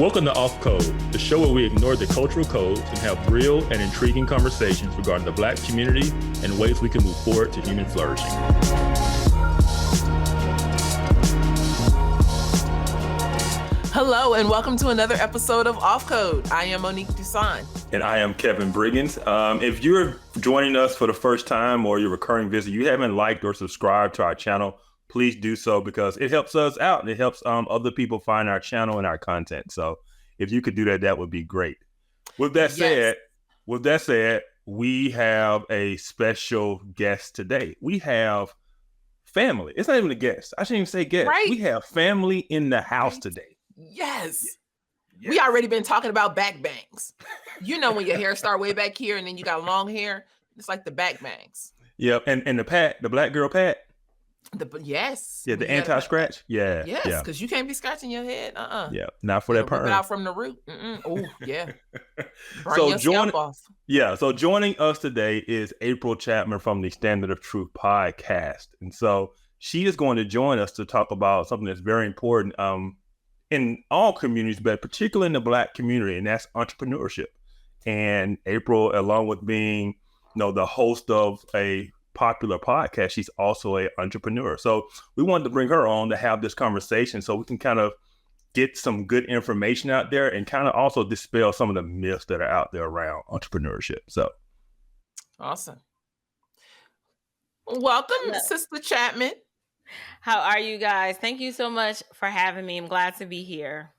Welcome to Off Code, the show where we ignore the cultural codes and have real and intriguing conversations regarding the Black community and ways we can move forward to human flourishing. Hello, and welcome to another episode of Off Code. I am Monique Dusan. And I am Kevin Briggins. If you're joining us for the first time or you're a recurring visitor, you haven't liked or subscribed to our channel, please do so because it helps us out and it helps other people find our channel and our content. So if you could do that, that would be great. With that said, we have a special guest today. We have family. It's not even a guest. I shouldn't even say guest. Right. We have family in the house today. Yes. We already been talking about back bangs. You know when your hair start way back here and then you got long hair, it's like the back bangs. Yep. And the black girl pat. Yes. Yeah, the anti-scratch. Yeah. Yes, because you can't be scratching your head. Yeah, not for that perm. Rip it out from the root. Oh, yeah. Burn So your scalp off. Yeah, so joining us today is April Chapman from the Standard of Truth podcast. And so she is going to join us to talk about something that's very important in all communities, but particularly in the Black community, and that's entrepreneurship. And April, along with being, the host of a popular podcast, she's also an entrepreneur. So we wanted to bring her on to have this conversation so we can kind of get some good information out there and kind of also dispel some of the myths that are out there around entrepreneurship. So awesome. Welcome, Sister Chapman. How are you guys? Thank you so much for having me. I'm glad to be here.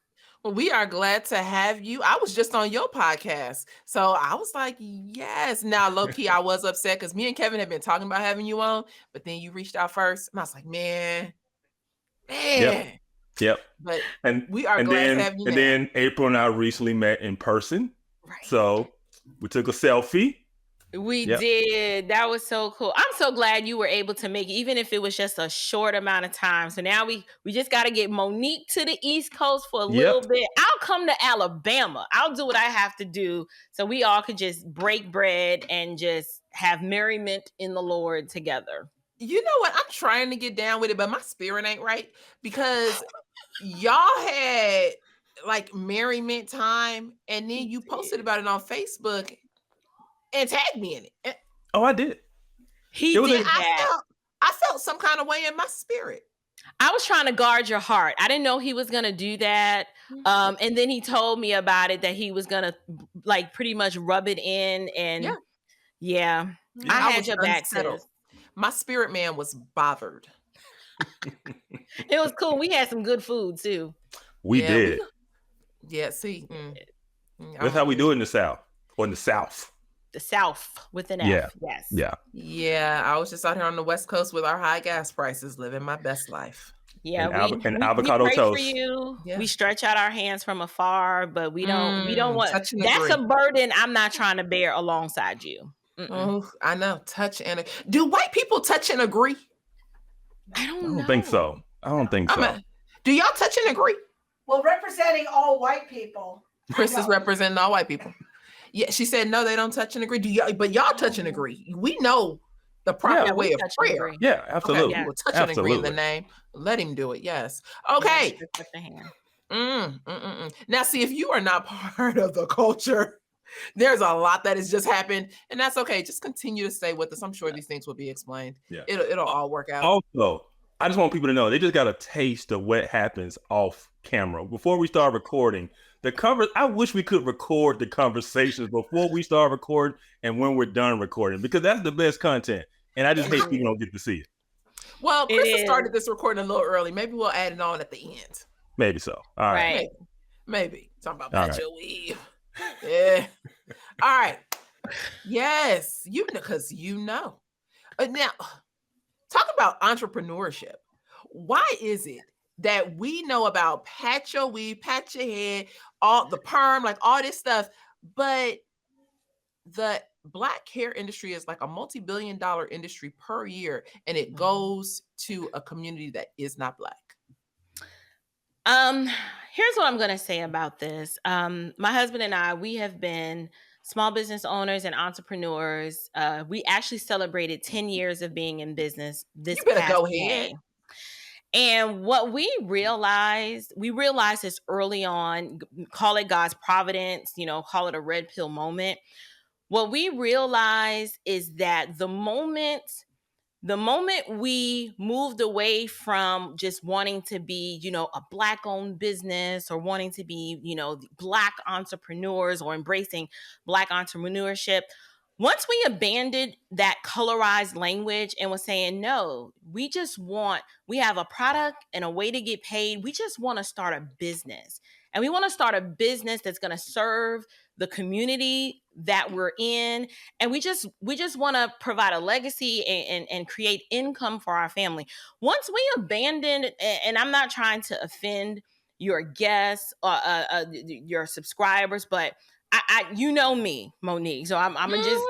Well, we are glad to have you. I was just on your podcast. So I was like, yes. Now, low-key, I was upset because me and Kevin had been talking about having you on, but then you reached out first. And I was like, man. Yep. But we are glad to have you. And then April and I recently met in person. Right. So we took a selfie. We did. That was so cool. I'm so glad you were able to make it, even if it was just a short amount of time. So now we just got to get Monique to the East Coast for a little bit. I'll come to Alabama. I'll do what I have to do so we all could just break bread and just have merriment in the Lord together. You know what? I'm trying to get down with it, but my spirit ain't right because y'all had like merriment time and then you posted about it on Facebook and tagged me in it. Oh, I did. He did that. I felt some kind of way in my spirit. I was trying to guard your heart. I didn't know he was going to do that. And then he told me about it, that he was going to like pretty much rub it in. And I had your back, sis. My spirit man was bothered. It was cool. We had some good food too. We did. See. That's how we do it in the South or in the South. The South with an F. Yes. Yeah. I was just out here on the West Coast with our high gas prices, living my best life. Yeah, and avocado we pray toast. For you. Yeah. We stretch out our hands from afar, but we don't want. That's agree. A burden I'm not trying to bear alongside you. Oh, I know. Touch and do white people touch and agree? I don't know. Think so. I don't think so. Do y'all touch and agree? Well, representing all white people. Chris is representing all white people. Yeah, she said no, they don't touch and agree. But y'all touch and agree. We know the proper way of prayer. Yeah, absolutely. Okay, we'll touch and agree in the name. Let him do it. Yes. Okay. Now, see, if you are not part of the culture, there's a lot that has just happened, and that's okay. Just continue to stay with us. I'm sure these things will be explained. Yeah. It'll all work out. Also, I just want people to know they just got a taste of what happens off camera before we start recording. I wish we could record the conversations before we start recording and when we're done recording, because that's the best content. And I just hate people don't get to see it. Well, Chris started this recording a little early. Maybe we'll add it on at the end. Maybe so. All right. Maybe. Talking about bet your weave. Yeah. All right. Yes. Because you know. Now, talk about entrepreneurship. Why is it that we know about pat your weave, pat your head, all the perm, like all this stuff, but the Black hair industry is like a multi-billion-dollar industry per year, and it goes to a community that is not Black? Here's what I'm going to say about this. My husband and I, we have been small business owners and entrepreneurs. We actually celebrated 10 years of being in business this past May. And what we realized this early on, call it God's providence, call it a red pill moment. What we realized is that the moment we moved away from just wanting to be, a Black owned business, or wanting to be, Black entrepreneurs, or embracing Black entrepreneurship, once we abandoned that colorized language and was saying, no, we have a product and a way to get paid. We just want to start a business. And we want to start a business that's going to serve the community that we're in. And we just want to provide a legacy and create income for our family. Once we abandoned, and I'm not trying to offend your guests or your subscribers, but you know me, Monique. So I'm gonna just,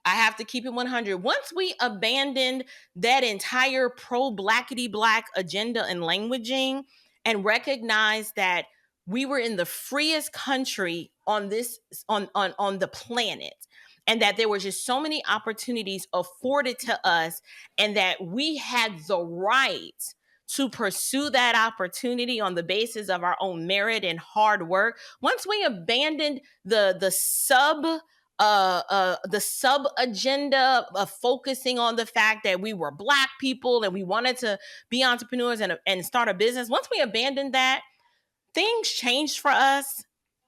I have to keep it 100. Once we abandoned that entire pro-blackity black agenda and languaging, and recognized that we were in the freest country on the planet, and that there were just so many opportunities afforded to us, and that we had the right to pursue that opportunity on the basis of our own merit and hard work. Once we abandoned the sub agenda of focusing on the fact that we were Black people and we wanted to be entrepreneurs and start a business, once we abandoned that, things changed for us,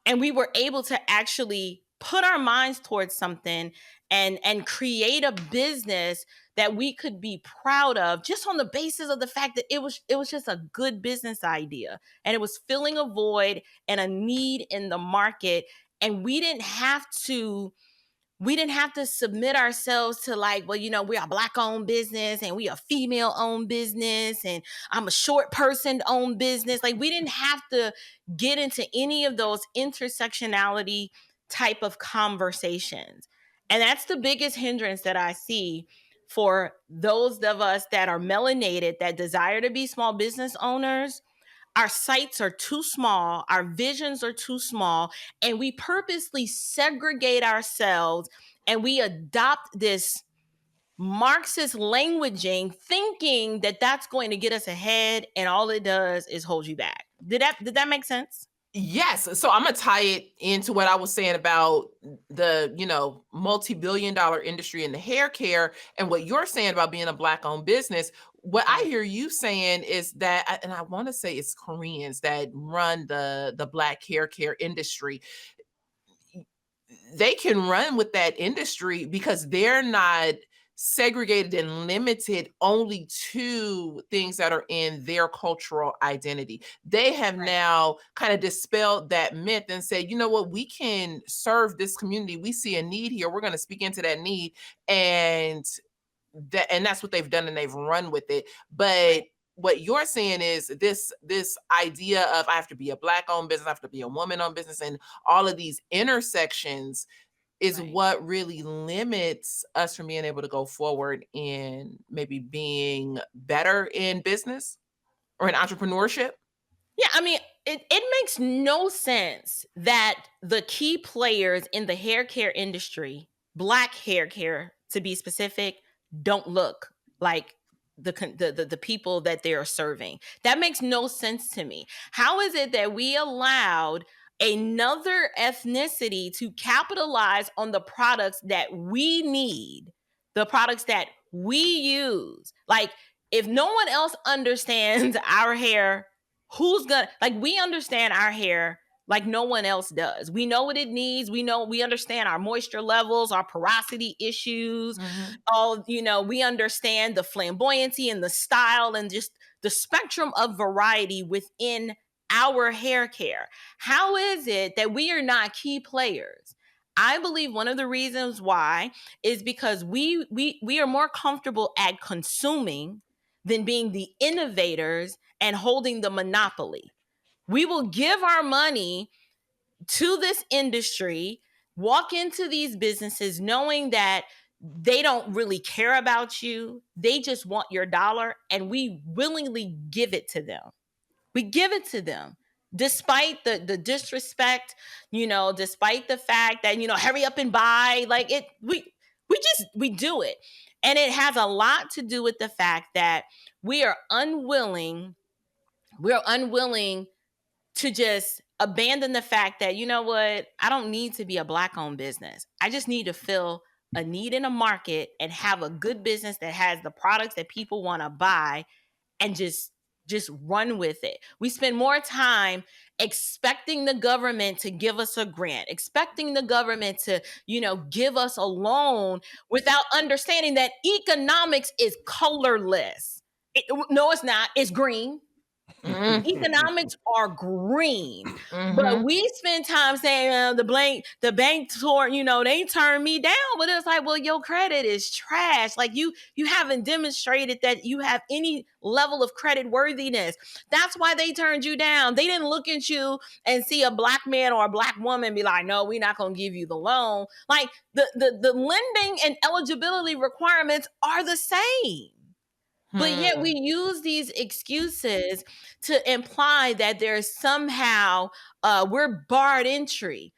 and we were able to actually put our minds towards something and create a business that we could be proud of, just on the basis of the fact that it was just a good business idea, and it was filling a void and a need in the market. And we didn't have to submit ourselves to, like, well, we're a Black owned business, and we a female owned business, and I'm a short person owned business. Like, we didn't have to get into any of those intersectionality type of conversations. And that's the biggest hindrance that I see for those of us that are melanated, that desire to be small business owners. Our sights are too small, our visions are too small, and we purposely segregate ourselves, and we adopt this Marxist languaging, thinking that that's going to get us ahead, and all it does is hold you back. Did that make sense? Yes. So I'm going to tie it into what I was saying about the, multi-billion-dollar industry in the hair care, and what you're saying about being a Black owned business. What I hear you saying is that, and I want to say it's Koreans that run the Black hair care industry. They can run with that industry because they're not segregated and limited only to things that are in their cultural identity. They have now kind of dispelled that myth and said, you know what, we can serve this community. We see a need here. We're going to speak into that need. And that's what they've done, and they've run with it. But what you're saying is this idea of, I have to be a Black owned business, I have to be a woman owned business, and all of these intersections is what really limits us from being able to go forward in maybe being better in business or in entrepreneurship. Yeah, I mean, it makes no sense that the key players in the hair care industry, Black hair care to be specific, don't look like the people that they are serving. That makes no sense to me. How is it that we allowed another ethnicity to capitalize on the products that we need, the products that we use? Like, if no one else understands our hair, who's gonna, like, we understand our hair like no one else does. We know what it needs. We understand our moisture levels, our porosity issues. We understand the flamboyancy and the style and just the spectrum of variety within our hair care. How is it that we are not key players? I believe one of the reasons why is because we are more comfortable at consuming than being the innovators and holding the monopoly. We will give our money to this industry, walk into these businesses knowing that they don't really care about you. They just want your dollar, and we willingly give it to them. We give it to them despite the disrespect, despite the fact that, hurry up and buy, like it, we do it. And it has a lot to do with the fact that we are unwilling to just abandon the fact that, you know what, I don't need to be a Black-owned business. I just need to fill a need in a market and have a good business that has the products that people want to buy and just run with it. We spend more time expecting the government to give us a grant, expecting the government to, give us a loan without understanding that economics is colorless. No, it's not. It's green. Economics are green, but we spend time saying the bank they turned me down, but it's like, well, your credit is trash. Like you haven't demonstrated that you have any level of credit worthiness. That's why they turned you down. They didn't look at you and see a Black man or a Black woman be like, no, we're not going to give you the loan. Like the lending and eligibility requirements are the same. But yet we use these excuses to imply that there's somehow we're barred entry.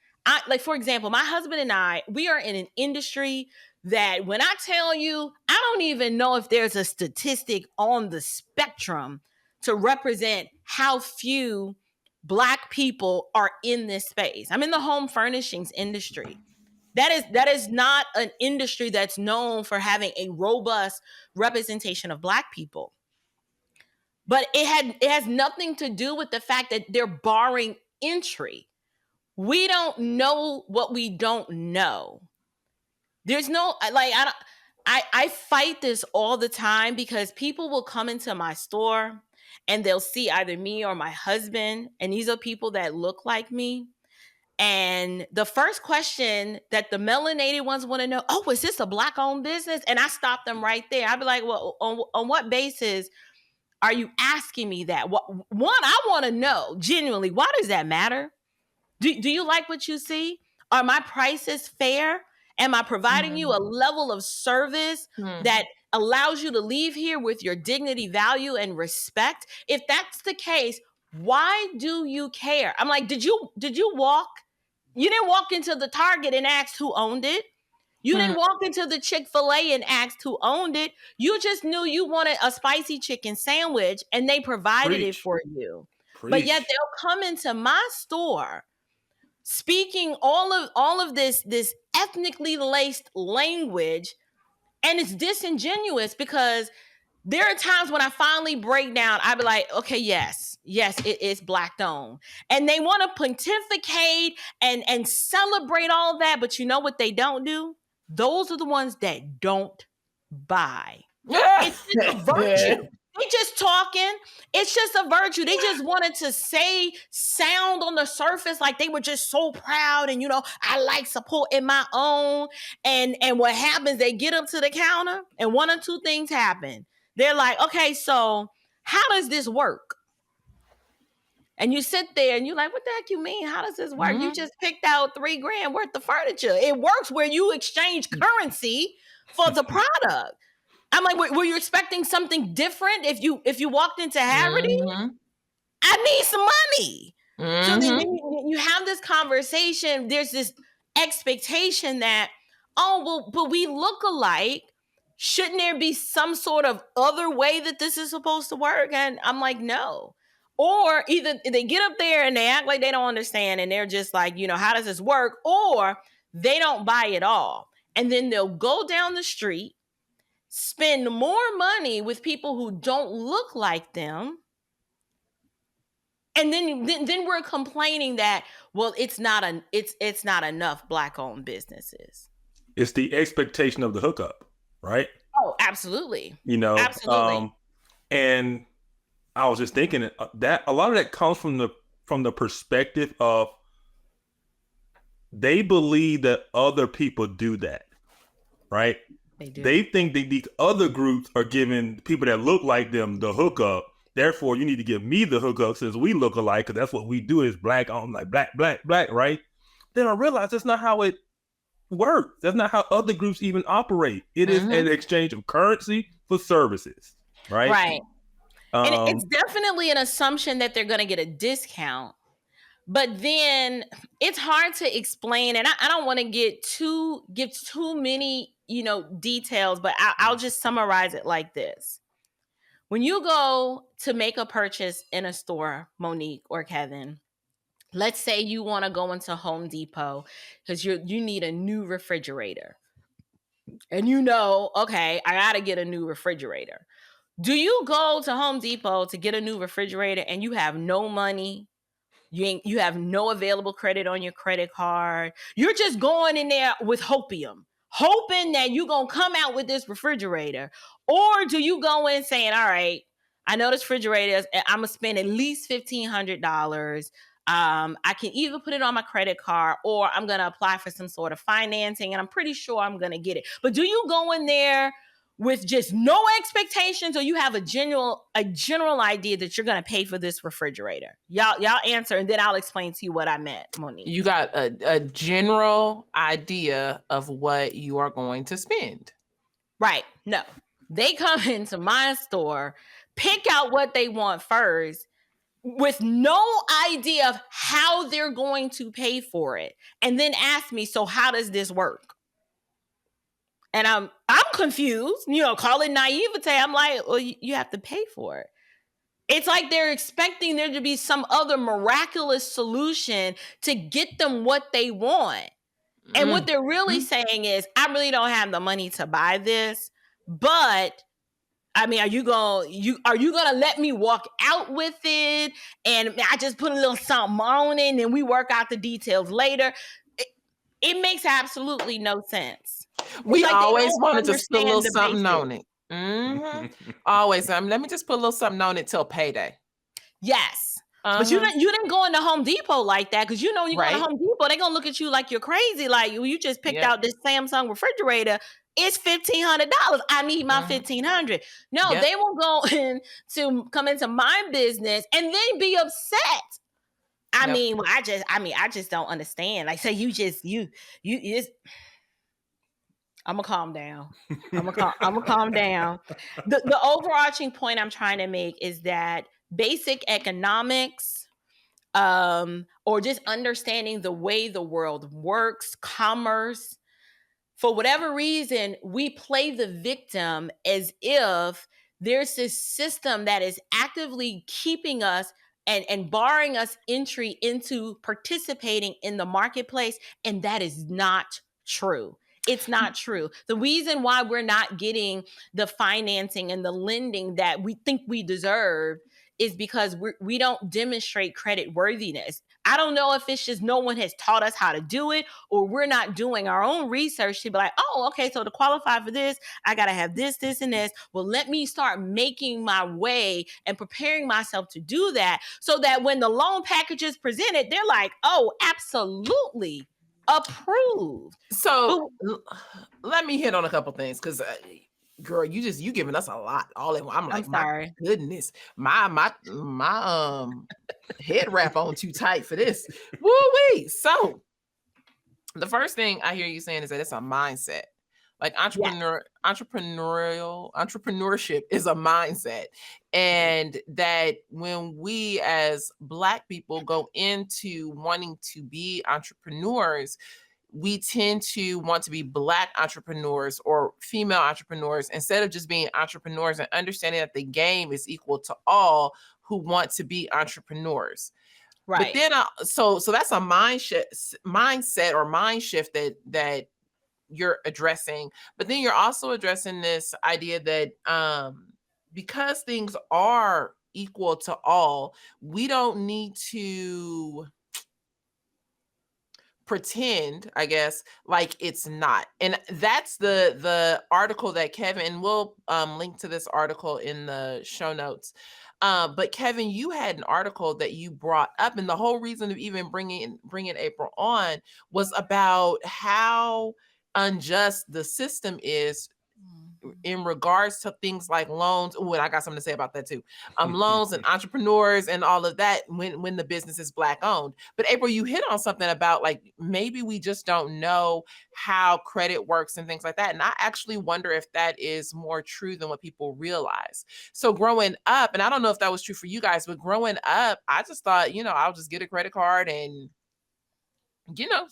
Like, for example, my husband and I, we are in an industry that when I tell you, I don't even know if there's a statistic on the spectrum to represent how few Black people are in this space. I'm in the home furnishings industry. That is not an industry that's known for having a robust representation of Black people. But it has nothing to do with the fact that they're barring entry. We don't know what we don't know. There's no, I fight this all the time because people will come into my store and they'll see either me or my husband, and these are people that look like me. And the first question that the melanated ones want to know, oh, is this a Black-owned business? And I stop them right there. I'd be like, well, on what basis are you asking me that? One, I want to know, genuinely, why does that matter? Do you like what you see? Are my prices fair? Am I providing you a level of service that allows you to leave here with your dignity, value, and respect? If that's the case, why do you care? I'm like, did you walk? You didn't walk into the Target and ask who owned it. You didn't walk into the Chick-fil-A and ask who owned it. You just knew you wanted a spicy chicken sandwich and they provided it for you. But yet they'll come into my store speaking all of this ethnically laced language, and it's disingenuous because there are times when I finally break down, I be like, okay, yes, it is Black-owned. And they want to pontificate and celebrate all that, but you know what they don't do? Those are the ones that don't buy. It's just a virtue. They just talking. It's just a virtue. They just wanted to sound on the surface like they were just so proud and, I like supporting my own. And what happens, they get up to the counter and one or two things happen. They're like, okay, so how does this work? And you sit there and you're like, what the heck you mean? How does this work? You just picked out $3,000 worth of furniture. It works where you exchange currency for the product. I'm like, were you expecting something different if you walked into Harrity? I need some money. So then you have this conversation. There's this expectation that, oh, well, but we look alike. Shouldn't there be some sort of other way that this is supposed to work? And I'm like, no. Or either they get up there and they act like they don't understand and they're just like, how does this work? Or they don't buy it all. And then they'll go down the street, spend more money with people who don't look like them. And then we're complaining that, well, it's not enough Black-owned businesses. It's the expectation of the hookup, right? Oh, absolutely. Absolutely. And I was just thinking that a lot of that comes from the perspective of they believe that other people do that, right? They do. They think that these other groups are giving people that look like them the hookup. Therefore, you need to give me the hookup since we look alike, because that's what we do is Black on, like black, right? Then I realized that's not how it works. That's not how other groups even operate. It is an exchange of currency for services, right? Right. And it's definitely an assumption that they're going to get a discount. But then it's hard to explain, and I don't want to give too many, details, but I'll just summarize it like this. When you go to make a purchase in a store, Monique or Kevin, let's say you want to go into Home Depot because you need a new refrigerator. And okay, I got to get a new refrigerator. Do you go to Home Depot to get a new refrigerator and you have no money? You have no available credit on your credit card. You're just going in there with hopium, hoping that you're going to come out with this refrigerator. Or do you go in saying, all right, I know this refrigerator, I'm going to spend at least $1,500. I can either put it on my credit card or I'm going to apply for some sort of financing, and I'm pretty sure I'm going to get it. But do you go in there with just no expectations, or you have a general idea that you're going to pay for this refrigerator? Y'all answer, and then I'll explain to you what I meant, Monique. You got a general idea of what you are going to spend. Right. No. They come into my store, pick out what they want first, with no idea of how they're going to pay for it, and then ask me, so how does this work? And I'm confused, call it naivete. I'm like, well, you have to pay for it. It's like they're expecting there to be some other miraculous solution to get them what they want. And what they're really saying is, I really don't have the money to buy this, but I mean, are you gonna let me walk out with it? And I just put a little something on it, and then we work out the details later. It makes absolutely no sense. We always want to just put a little something on it. Always. Let me just put a little something on it till payday. Yes. But you didn't go into Home Depot like that, because you go to Home Depot, they're going to look at you like you're crazy. Like, you just picked out this Samsung refrigerator. It's $1,500. I need my $1,500. No, they will come into my business and then be upset. I just don't understand. Like, say you just I'm gonna calm down. I'm gonna calm down. The overarching point I'm trying to make is that basic economics, or just understanding the way the world works, commerce, for whatever reason, we play the victim as if there's this system that is actively keeping us and barring us entry into participating in the marketplace. And that is not true. It's not true. The reason why we're not getting the financing and the lending that we think we deserve is because we don't demonstrate credit worthiness. I don't know if it's just no one has taught us how to do it, or we're not doing our own research to be like, oh, okay, so to qualify for this, I got to have this, this, and this. Well, let me start making my way and preparing myself to do that, so that when the loan package is presented, they're like, oh, absolutely approved. So let me hit on a couple things, because girl, you giving us a lot all in one. I'm like, my goodness, my head wrap on too tight for this. Woo-wee. So the first thing I hear you saying is that it's a mindset. Like entrepreneurship is a mindset. And that when we as Black people go into wanting to be entrepreneurs, we tend to want to be Black entrepreneurs or female entrepreneurs, instead of just being entrepreneurs and understanding that the game is equal to all who want to be entrepreneurs. Right. But then, so that's a mindset or mind shift that you're addressing. But then you're also addressing this idea that because things are equal to all, we don't need to pretend, I guess, like it's not. And that's the article that Kevin, and we'll link to this article in the show notes. But Kevin, you had an article that you brought up, and the whole reason of even bringing April on was about how unjust the system is in regards to things like loans. Oh, and I got something to say about that too. Loans and entrepreneurs and all of that when the business is Black owned. But April, you hit on something about like maybe we just don't know how credit works and things like that. And I actually wonder if that is more true than what people realize. So growing up, and I don't know if that was true for you guys, but growing up, I just thought, I'll just get a credit card and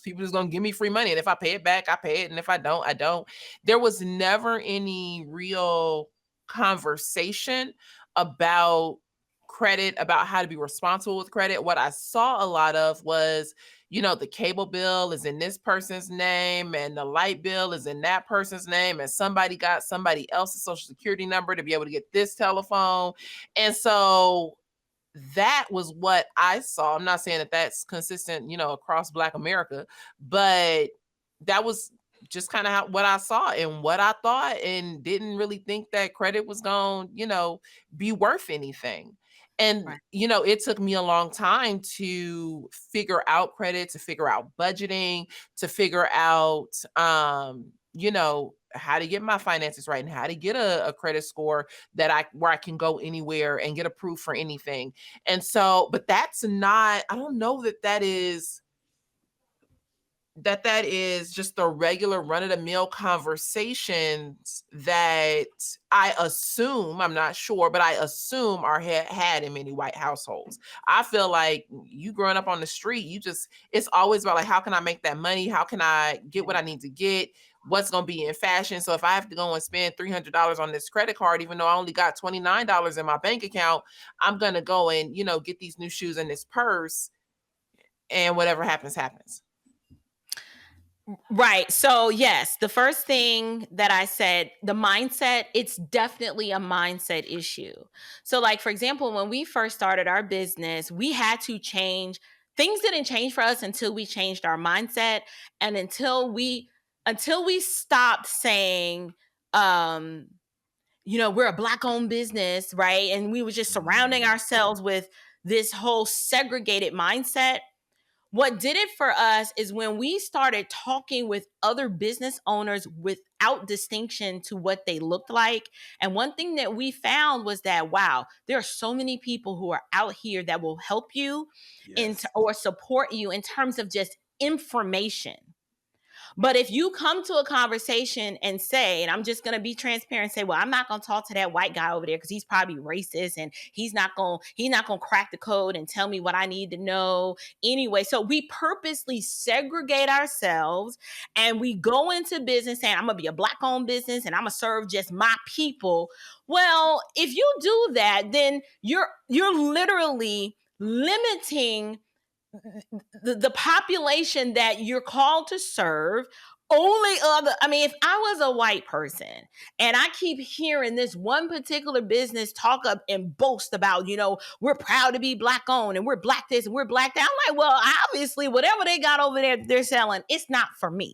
people just gonna give me free money. And if I pay it back, I pay it. And if I don't, I don't. There was never any real conversation about credit, about how to be responsible with credit. What I saw a lot of was, the cable bill is in this person's name and the light bill is in that person's name. And somebody got somebody else's social security number to be able to get this telephone. And so that was what I saw. I'm not saying that that's consistent, across Black America, but that was just kind of what I saw and what I thought, and didn't really think that credit was going, be worth anything. And, Right. It took me a long time to figure out credit, to figure out budgeting, to figure out, how to get my finances right and how to get a credit score where I can go anywhere and get approved for anything. And so, but that's not, I don't know that is just the regular run-of-the-mill conversations that I assume, I'm not sure, but I assume are had in many white households. I feel like you growing up on the street, it's always about like, how can I make that money? How can I get what I need to get? What's going to be in fashion? So if I have to go and spend $300 on this credit card, even though I only got $29 in my bank account, I'm going to go and, get these new shoes in this purse, and whatever happens, happens. Right. So yes, the first thing that I said, the mindset, it's definitely a mindset issue. So like, for example, when we first started our business, we had to change. Things didn't change for us until we changed our mindset, and until we stopped saying, we're a Black owned business, right? And we were just surrounding ourselves with this whole segregated mindset. What did it for us is when we started talking with other business owners without distinction to what they looked like. And one thing that we found was that, wow, there are so many people who are out here that will help you or support you in terms of just information. But if you come to a conversation and say, and I'm just going to be transparent, say, well, I'm not going to talk to that white guy over there because he's probably racist and he's not going to crack the code and tell me what I need to know anyway. So we purposely segregate ourselves and we go into business saying, I'm going to be a Black owned business and I'm going to serve just my people. Well, if you do that, then you're literally limiting the population that you're called to serve. If I was a white person and I keep hearing this one particular business talk up and boast about, we're proud to be Black owned and we're Black this and we're Black that, I'm like, well, obviously whatever they got over there they're selling, it's not for me.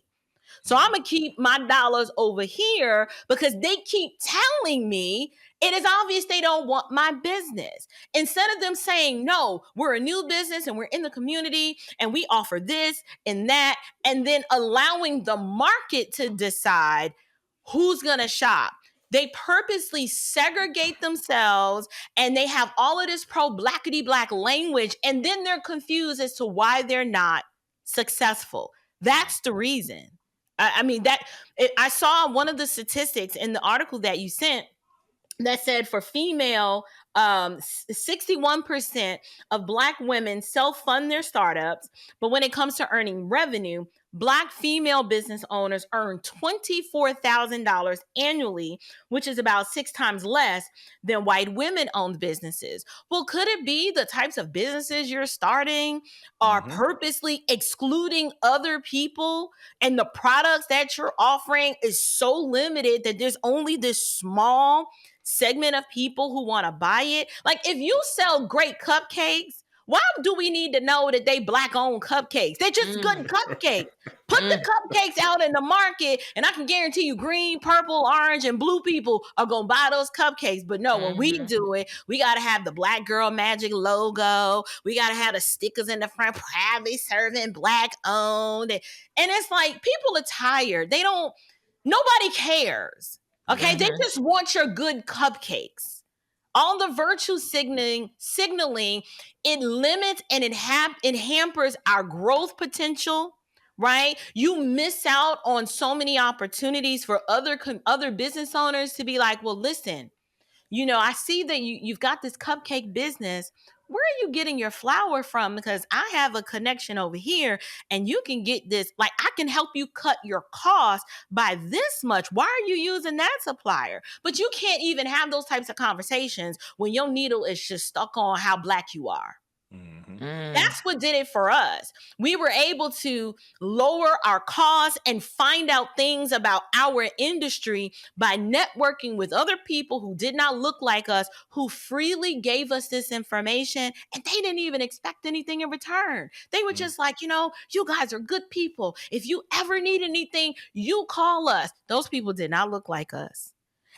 So I'm going to keep my dollars over here because they keep telling me it is obvious they don't want my business. Instead of them saying, no, we're a new business and we're in the community and we offer this and that, and then allowing the market to decide who's going to shop. They purposely segregate themselves and they have all of this pro-Blackity-Black language, and then they're confused as to why they're not successful. That's the reason. I saw one of the statistics in the article that you sent that said for female, 61% of Black women self-fund their startups. But when it comes to earning revenue, Black female business owners earn $24,000 annually, which is about 6 times less than white women-owned businesses. Well, could it be the types of businesses you're starting are purposely excluding other people, and the products that you're offering is so limited that there's only this small segment of people who want to buy it? Like, if you sell great cupcakes, why do we need to know that they Black owned cupcakes? They're just good cupcakes. Put the cupcakes out in the market and I can guarantee you green, purple, orange, and blue people are going to buy those cupcakes. But no, when we do it, we got to have the Black Girl Magic logo. We got to have the stickers in the front, proudly serving Black owned. And it's like, people are tired. Nobody cares. Okay, they just want your good cupcakes. All the virtue signaling, it limits and it hampers our growth potential, right? You miss out on so many opportunities for other business owners to be like, well, listen, I see that you've got this cupcake business. Where are you getting your flour from? Because I have a connection over here and you can get this. Like, I can help you cut your cost by this much. Why are you using that supplier? But you can't even have those types of conversations when your needle is just stuck on how Black you are. That's what did it for us. We were able to lower our costs and find out things about our industry by networking with other people who did not look like us, who freely gave us this information, and they didn't even expect anything in return. They were just like, you guys are good people. If you ever need anything, you call us. Those people did not look like us.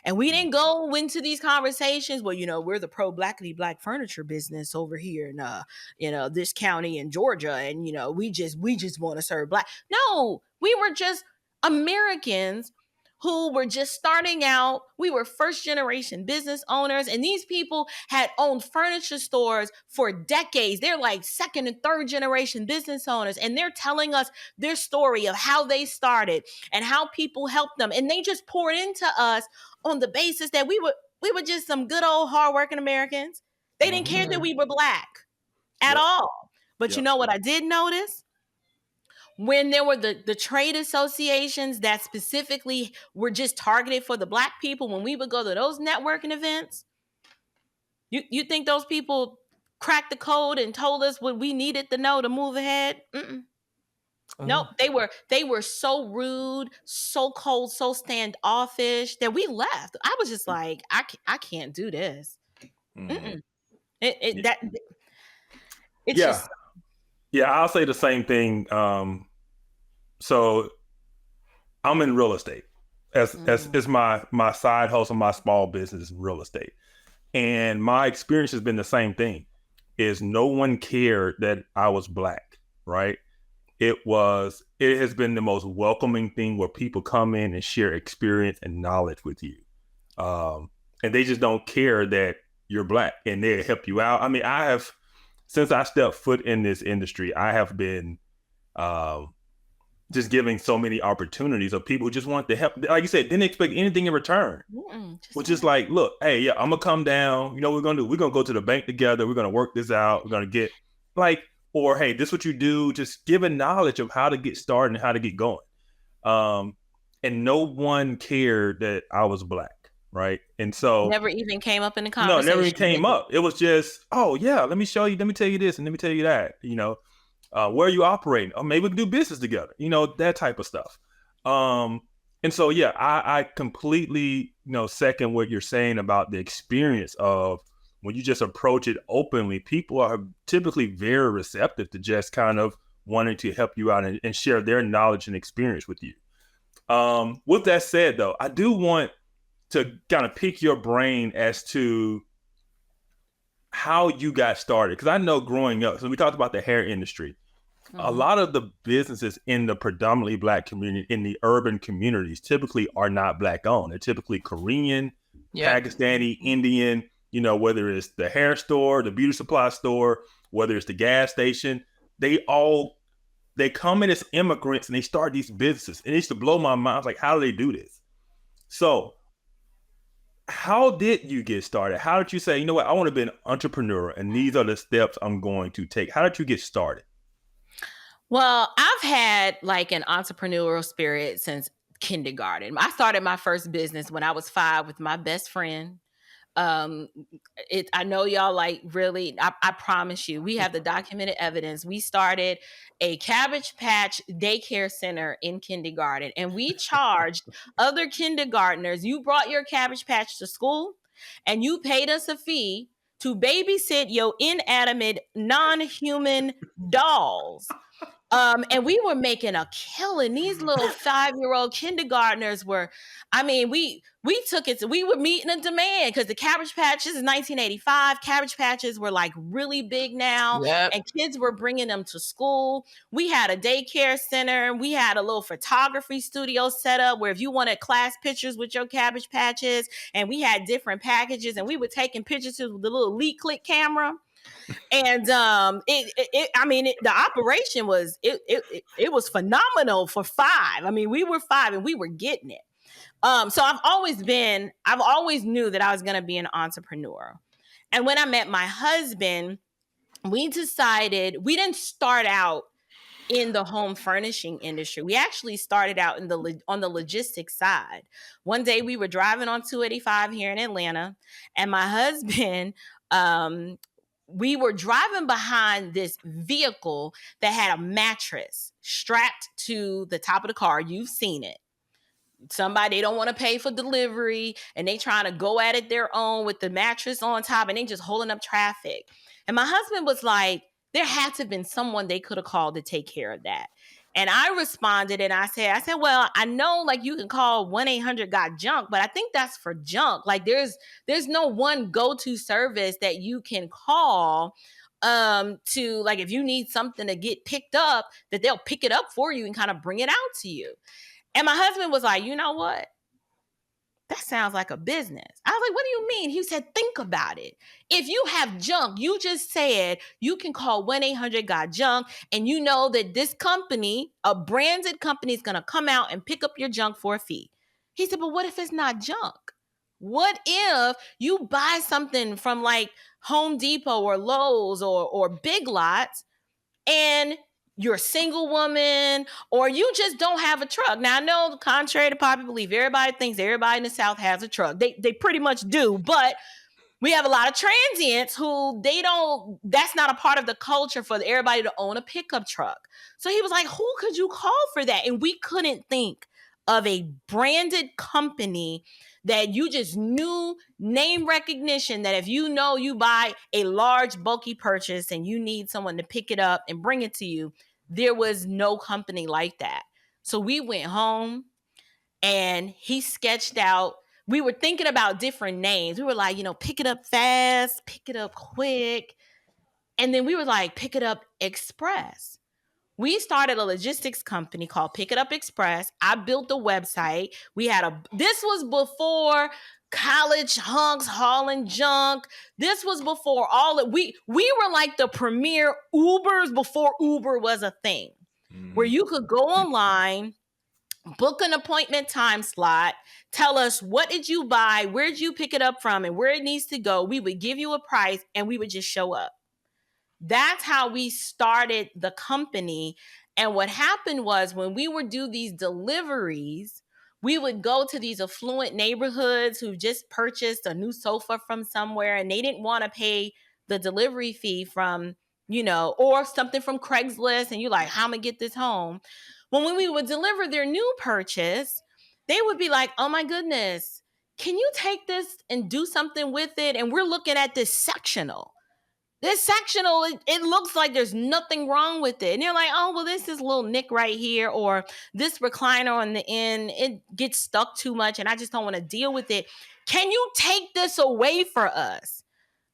And we didn't go into these conversations, well, we're the pro-blackity black furniture business over here in this county in Georgia, and we just want to serve Black. No, we were just Americans who were just starting out. We were first generation business owners, and these people had owned furniture stores for decades. They're like second and third generation business owners, and they're telling us their story of how they started and how people helped them, and they just poured into us on the basis that we were just some good old hardworking Americans. They didn't care that we were Black at all. But you know what I did notice? When there were the trade associations that specifically were just targeted for the Black people, when we would go to those networking events, you think those people cracked the code and told us what we needed to know to move ahead? Nope, they were so rude, so cold, so standoffish that we left. I was just like, I can't do this. I'll say the same thing. So I'm in real estate as my side hustle, my small business is real estate. And my experience has been the same thing, is no one cared that I was Black, right? It has been the most welcoming thing where people come in and share experience and knowledge with you. And they just don't care that you're Black, and they'll help you out. I mean, since I stepped foot in this industry, I have been just giving so many opportunities of people who just want to help. Like you said, didn't expect anything in return. Which is like, look, hey, I'm gonna come down. You know what we're gonna do? We're gonna go to the bank together. We're gonna work this out. We're gonna get or hey, this is what you do. Just giving knowledge of how to get started and how to get going. And no one cared that I was Black, right? And so never even came up in the conversation. No, never even came up. It was just, oh yeah, let me show you. Let me tell you this, and let me tell you that. Where are you operating? Or maybe we can do business together. That type of stuff. And so yeah, I completely second what you're saying about the experience of when you just approach it openly. People are typically very receptive to just kind of wanting to help you out and share their knowledge and experience with you. With that said, though, I do want to kind of pick your brain as to how you got started. Because I know growing up, so we talked about the hair industry. A lot of the businesses in the predominantly Black community, in the urban communities, typically are not Black owned. They're typically Korean, Pakistani, Indian, whether it's the hair store, the beauty supply store, whether it's the gas station, they come in as immigrants and they start these businesses. And it used to blow my mind. I was like, how do they do this? So how did you get started? How did you say, you know what, I want to be an entrepreneur and these are the steps I'm going to take? How did you get started? Well, I've had like an entrepreneurial spirit since kindergarten. I started my first business when I was 5 with my best friend. I know y'all like really, I promise you, we have the documented evidence. We started a Cabbage Patch daycare center in kindergarten, and we charged other kindergartners. You brought your Cabbage Patch to school and you paid us a fee to babysit your inanimate non-human dolls. And we were making a killing. These little 5-year-old kindergartners were, I mean, we took it to, we were meeting a demand because the Cabbage Patches in 1985, Cabbage Patches were like really big now, and kids were bringing them to school. We had a daycare center. We had a little photography studio set up where if you wanted class pictures with your Cabbage Patches, and we had different packages, and we were taking pictures with the little Elite Click camera. And the operation was it was phenomenal for 5. I mean, we were 5 and we were getting it. So I've always knew that I was going to be an entrepreneur. And when I met my husband, we decided we didn't start out in the home furnishing industry. We actually started out on the logistics side. One day we were driving on 285 here in Atlanta, and my husband, we were driving behind this vehicle that had a mattress strapped to the top of the car. You've seen it. Somebody, they don't want to pay for delivery, and they trying to go at it their own with the mattress on top, and they just holding up traffic. And my husband was like, there had to have been someone they could have called to take care of that. And I responded and I said, well, I know like you can call 1-800-GOT-JUNK, but I think that's for junk. Like there's no one go-to service that you can call to, like, if you need something to get picked up, that they'll pick it up for you and kind of bring it out to you. And my husband was like, you know what? That sounds like a business. I was like, what do you mean? He said, think about it. If you have junk, you just said you can call 1-800-GOT-JUNK, and you know that this company, a branded company, is going to come out and pick up your junk for a fee. He said, but what if it's not junk? What if you buy something from like Home Depot or Lowe's or Big Lots, and you're a single woman, or you just don't have a truck? Now, I know, contrary to popular belief, everybody thinks everybody in the South has a truck. They pretty much do, but we have a lot of transients who that's not a part of the culture for everybody to own a pickup truck. So he was like, who could you call for that? And we couldn't think of a branded company that you just knew, name recognition, that if you know you buy a large bulky purchase and you need someone to pick it up and bring it to you, there was no company like that. So we went home and he sketched out, we were thinking about different names. We were like, pick it up fast, pick it up quick. And then we were like, pick it up express. We started a logistics company called Pick It Up Express. I built the website. This was before college hunks hauling junk. This was before we were like the premier Ubers before Uber was a thing, where you could go online, book an appointment time slot, tell us what did you buy, where did you pick it up from, and where it needs to go. We would give you a price and we would just show up. That's how we started the company. And what happened was, when we would do these deliveries, we would go to these affluent neighborhoods who just purchased a new sofa from somewhere, and they didn't want to pay the delivery fee from, or something from Craigslist, and you're like, how am I gonna get this home? When we would deliver their new purchase, they would be like, oh my goodness, can you take this and do something with it? And we're looking at this sectional. This sectional, it looks like there's nothing wrong with it. And you're like, oh, well, this is a little nick right here, or this recliner on the end, it gets stuck too much and I just don't want to deal with it. Can you take this away for us?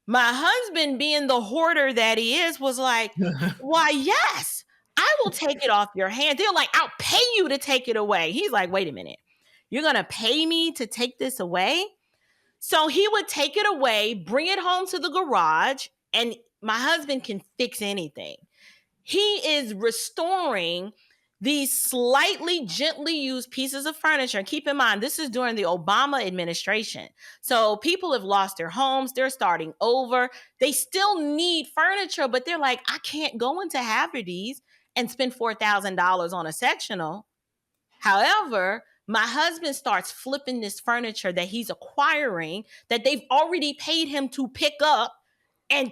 My husband, being the hoarder that he is, was like, why, yes, I will take it off your hands. They're like, I'll pay you to take it away. He's like, wait a minute, you're going to pay me to take this away? So he would take it away, bring it home to the garage, and my husband can fix anything. He is restoring these slightly gently used pieces of furniture. And keep in mind, this is during the Obama administration. So people have lost their homes. They're starting over. They still need furniture, but they're like, I can't go into Haverty's and spend $4,000 on a sectional. However, my husband starts flipping this furniture that he's acquiring, that they've already paid him to pick up and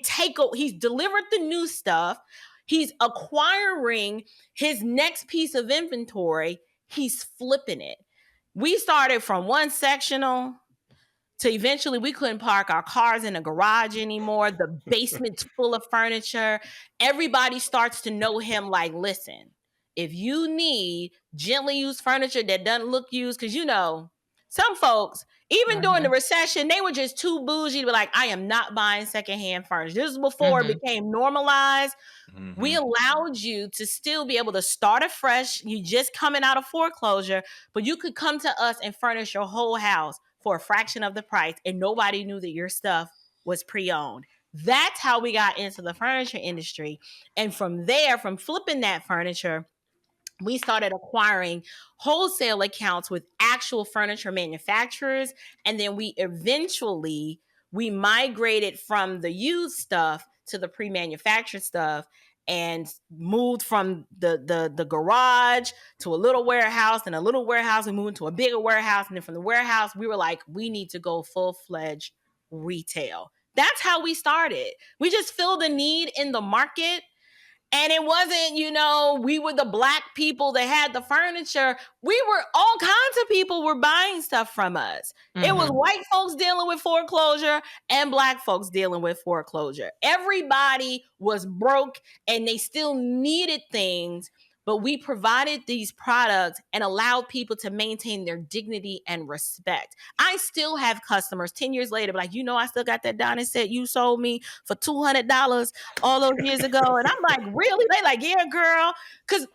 he's delivered the new stuff. He's acquiring his next piece of inventory. He's flipping it. We started from one sectional to eventually we couldn't park our cars in a garage anymore. The basement's full of furniture. Everybody starts to know him like, listen, if you need gently used furniture that doesn't look used, because some folks, even during the recession, they were just too bougie to be like, I am not buying secondhand furniture. This is before it became normalized. We allowed you to still be able to start afresh. You just coming out of foreclosure, but you could come to us and furnish your whole house for a fraction of the price, and nobody knew that your stuff was pre-owned. That's how we got into the furniture industry. And from there, from flipping that furniture, we started acquiring wholesale accounts with actual furniture manufacturers. And then we migrated from the used stuff to the pre-manufactured stuff and moved from the garage to a little warehouse, and a little warehouse, we moved into a bigger warehouse. And then from the warehouse, we were like, we need to go full-fledged retail. That's how we started. We just filled a need in the market. And it wasn't, we were the Black people that had the furniture. We were, all kinds of people were buying stuff from us. It was white folks dealing with foreclosure and Black folks dealing with foreclosure. Everybody was broke and they still needed things, but we provided these products and allowed people to maintain their dignity and respect. I still have customers 10 years later, like, I still got that dining set you sold me for $200 all those years ago. And I'm like, really? They like, yeah, girl. Because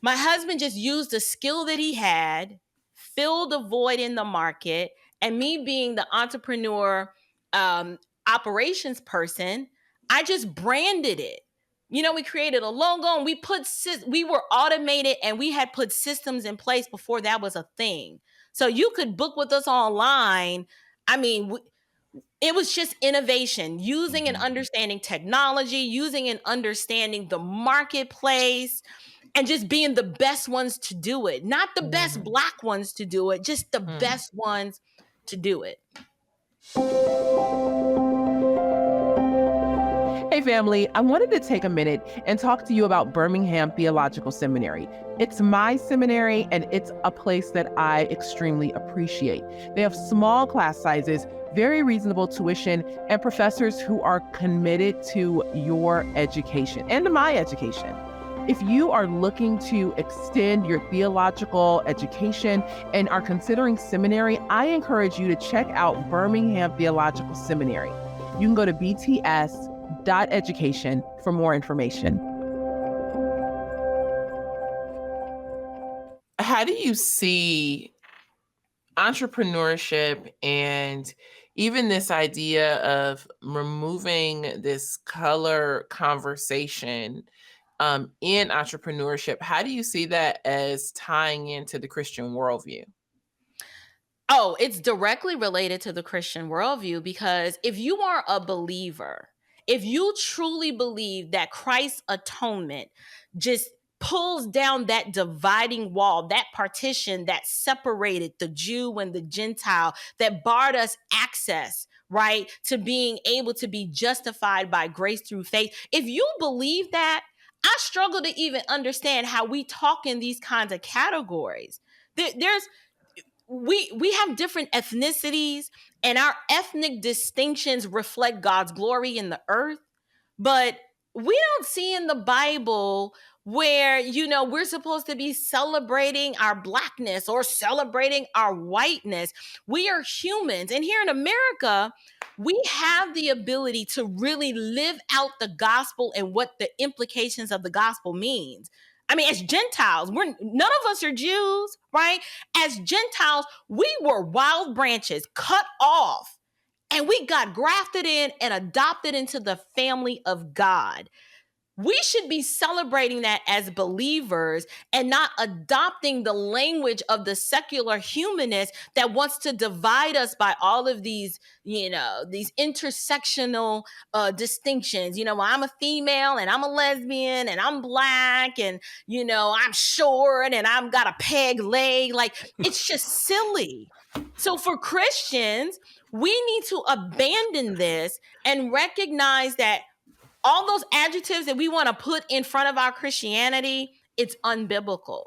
my husband just used the skill that he had, filled a void in the market, and me being the entrepreneur operations person, I just branded it. We created a logo and we were automated, and we had put systems in place before that was a thing. So you could book with us online. I mean, it was just innovation, using and understanding technology, using and understanding the marketplace, and just being the best ones to do it. Not the best Black ones to do it, just the best ones to do it. Hey family, I wanted to take a minute and talk to you about Birmingham Theological Seminary. It's my seminary, and it's a place that I extremely appreciate. They have small class sizes, very reasonable tuition, and professors who are committed to your education and to my education. If you are looking to extend your theological education and are considering seminary, I encourage you to check out Birmingham Theological Seminary. You can go to bts.education for more information. How do you see entrepreneurship and even this idea of removing this color conversation in entrepreneurship? How do you see that as tying into the Christian worldview? Oh, it's directly related to the Christian worldview, because if you are a believer, if you truly believe that Christ's atonement just pulls down that dividing wall, that partition that separated the Jew and the Gentile, that barred us access, right, to being able to be justified by grace through faith. If you believe that, I struggle to even understand how we talk in these kinds of categories. We have different ethnicities, and our ethnic distinctions reflect God's glory in the earth. But we don't see in the Bible where, we're supposed to be celebrating our Blackness or celebrating our whiteness. We are humans. And here in America, we have the ability to really live out the gospel and what the implications of the gospel means. I mean, as Gentiles, none of us are Jews, right? As Gentiles, we were wild branches cut off, and we got grafted in and adopted into the family of God. We should be celebrating that as believers and not adopting the language of the secular humanist that wants to divide us by all of these, these intersectional distinctions. Well, I'm a female and I'm a lesbian and I'm Black and, I'm short and I've got a peg leg. Like, it's just silly. So for Christians, we need to abandon this and recognize that all those adjectives that we want to put in front of our Christianity, it's unbiblical.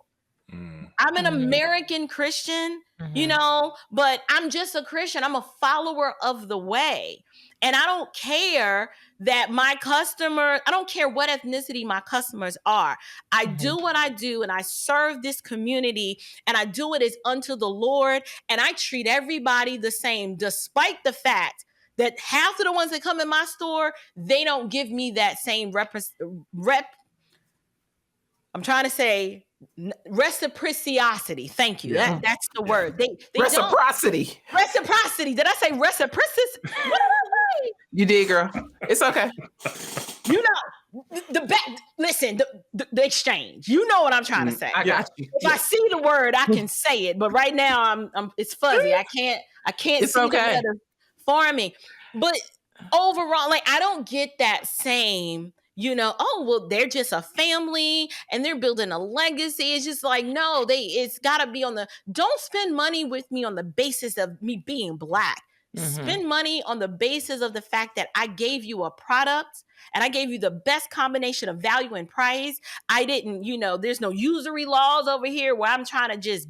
I'm an American Christian, you know, but I'm just a Christian. I'm a follower of the way. And I don't care that I don't care what ethnicity my customers are. I do what I do and I serve this community and I do it as unto the Lord. And I treat everybody the same, despite the fact that half of the ones that come in my store, they don't give me that same I'm trying to say reciprocity. Thank you. Yeah. That's the word. They Reciprocity. Reciprocity. Did I say reciprocity? What did I say? You did, girl. It's okay. You know, the exchange. You know what I'm trying to say. I got you. If I see the word, I can say it. But right now, it's fuzzy. I can't It's see okay. the letter for me. But overall, like I don't get that same. You know, oh, well, they're just a family and they're building a legacy. It's just like, no, it's got to be don't spend money with me on the basis of me being Black. Spend money on the basis of the fact that I gave you a product and I gave you the best combination of value and price. I didn't, there's no usury laws over here where I'm trying to just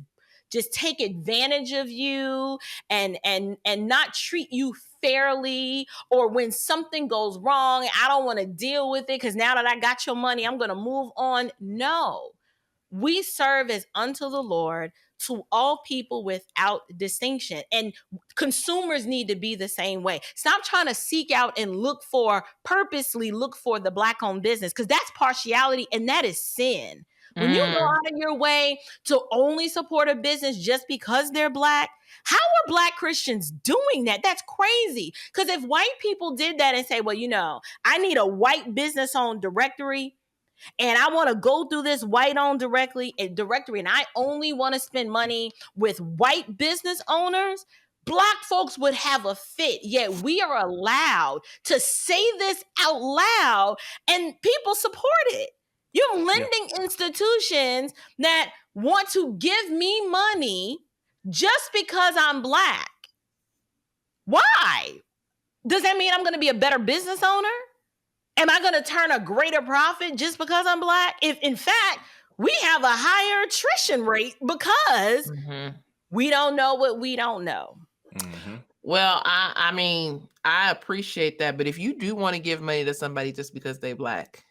take advantage of you and not treat you fairly, or when something goes wrong, I don't want to deal with it because now that I got your money, I'm going to move on. No, we serve as unto the Lord to all people without distinction. And consumers need to be the same way. Stop trying to seek out and purposely look for the Black-owned business, because that's partiality and that is sin. When you go out of your way to only support a business just because they're Black, how are Black Christians doing that? That's crazy. Because if white people did that and say, well, I need a white business-owned directory and I want to go through this white-owned directory and I only want to spend money with white business owners, Black folks would have a fit. Yet we are allowed to say this out loud and people support it. You have lending institutions that want to give me money just because I'm Black. Why? Does that mean I'm going to be a better business owner? Am I going to turn a greater profit just because I'm Black? If in fact, we have a higher attrition rate because we don't know what we don't know. Well, I mean, I appreciate that. But if you do want to give money to somebody just because they Black,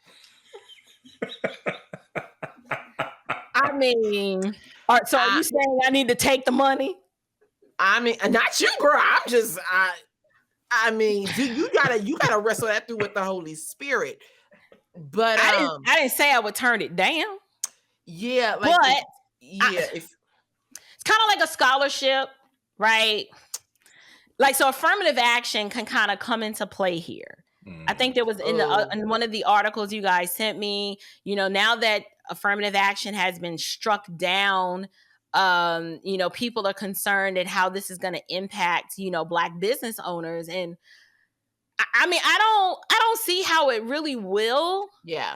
I mean, all right, so are you saying I need to take the money? I mean, not you, girl. I mean, you gotta wrestle that through with the Holy Spirit. But I didn't say I would turn it down. Yeah, it's kind of like a scholarship, right? Like, so affirmative action can kind of come into play here. I think there was in one of the articles you guys sent me, now that affirmative action has been struck down, people are concerned at how this is going to impact, Black business owners. And I mean, I don't see how it really will. Yeah.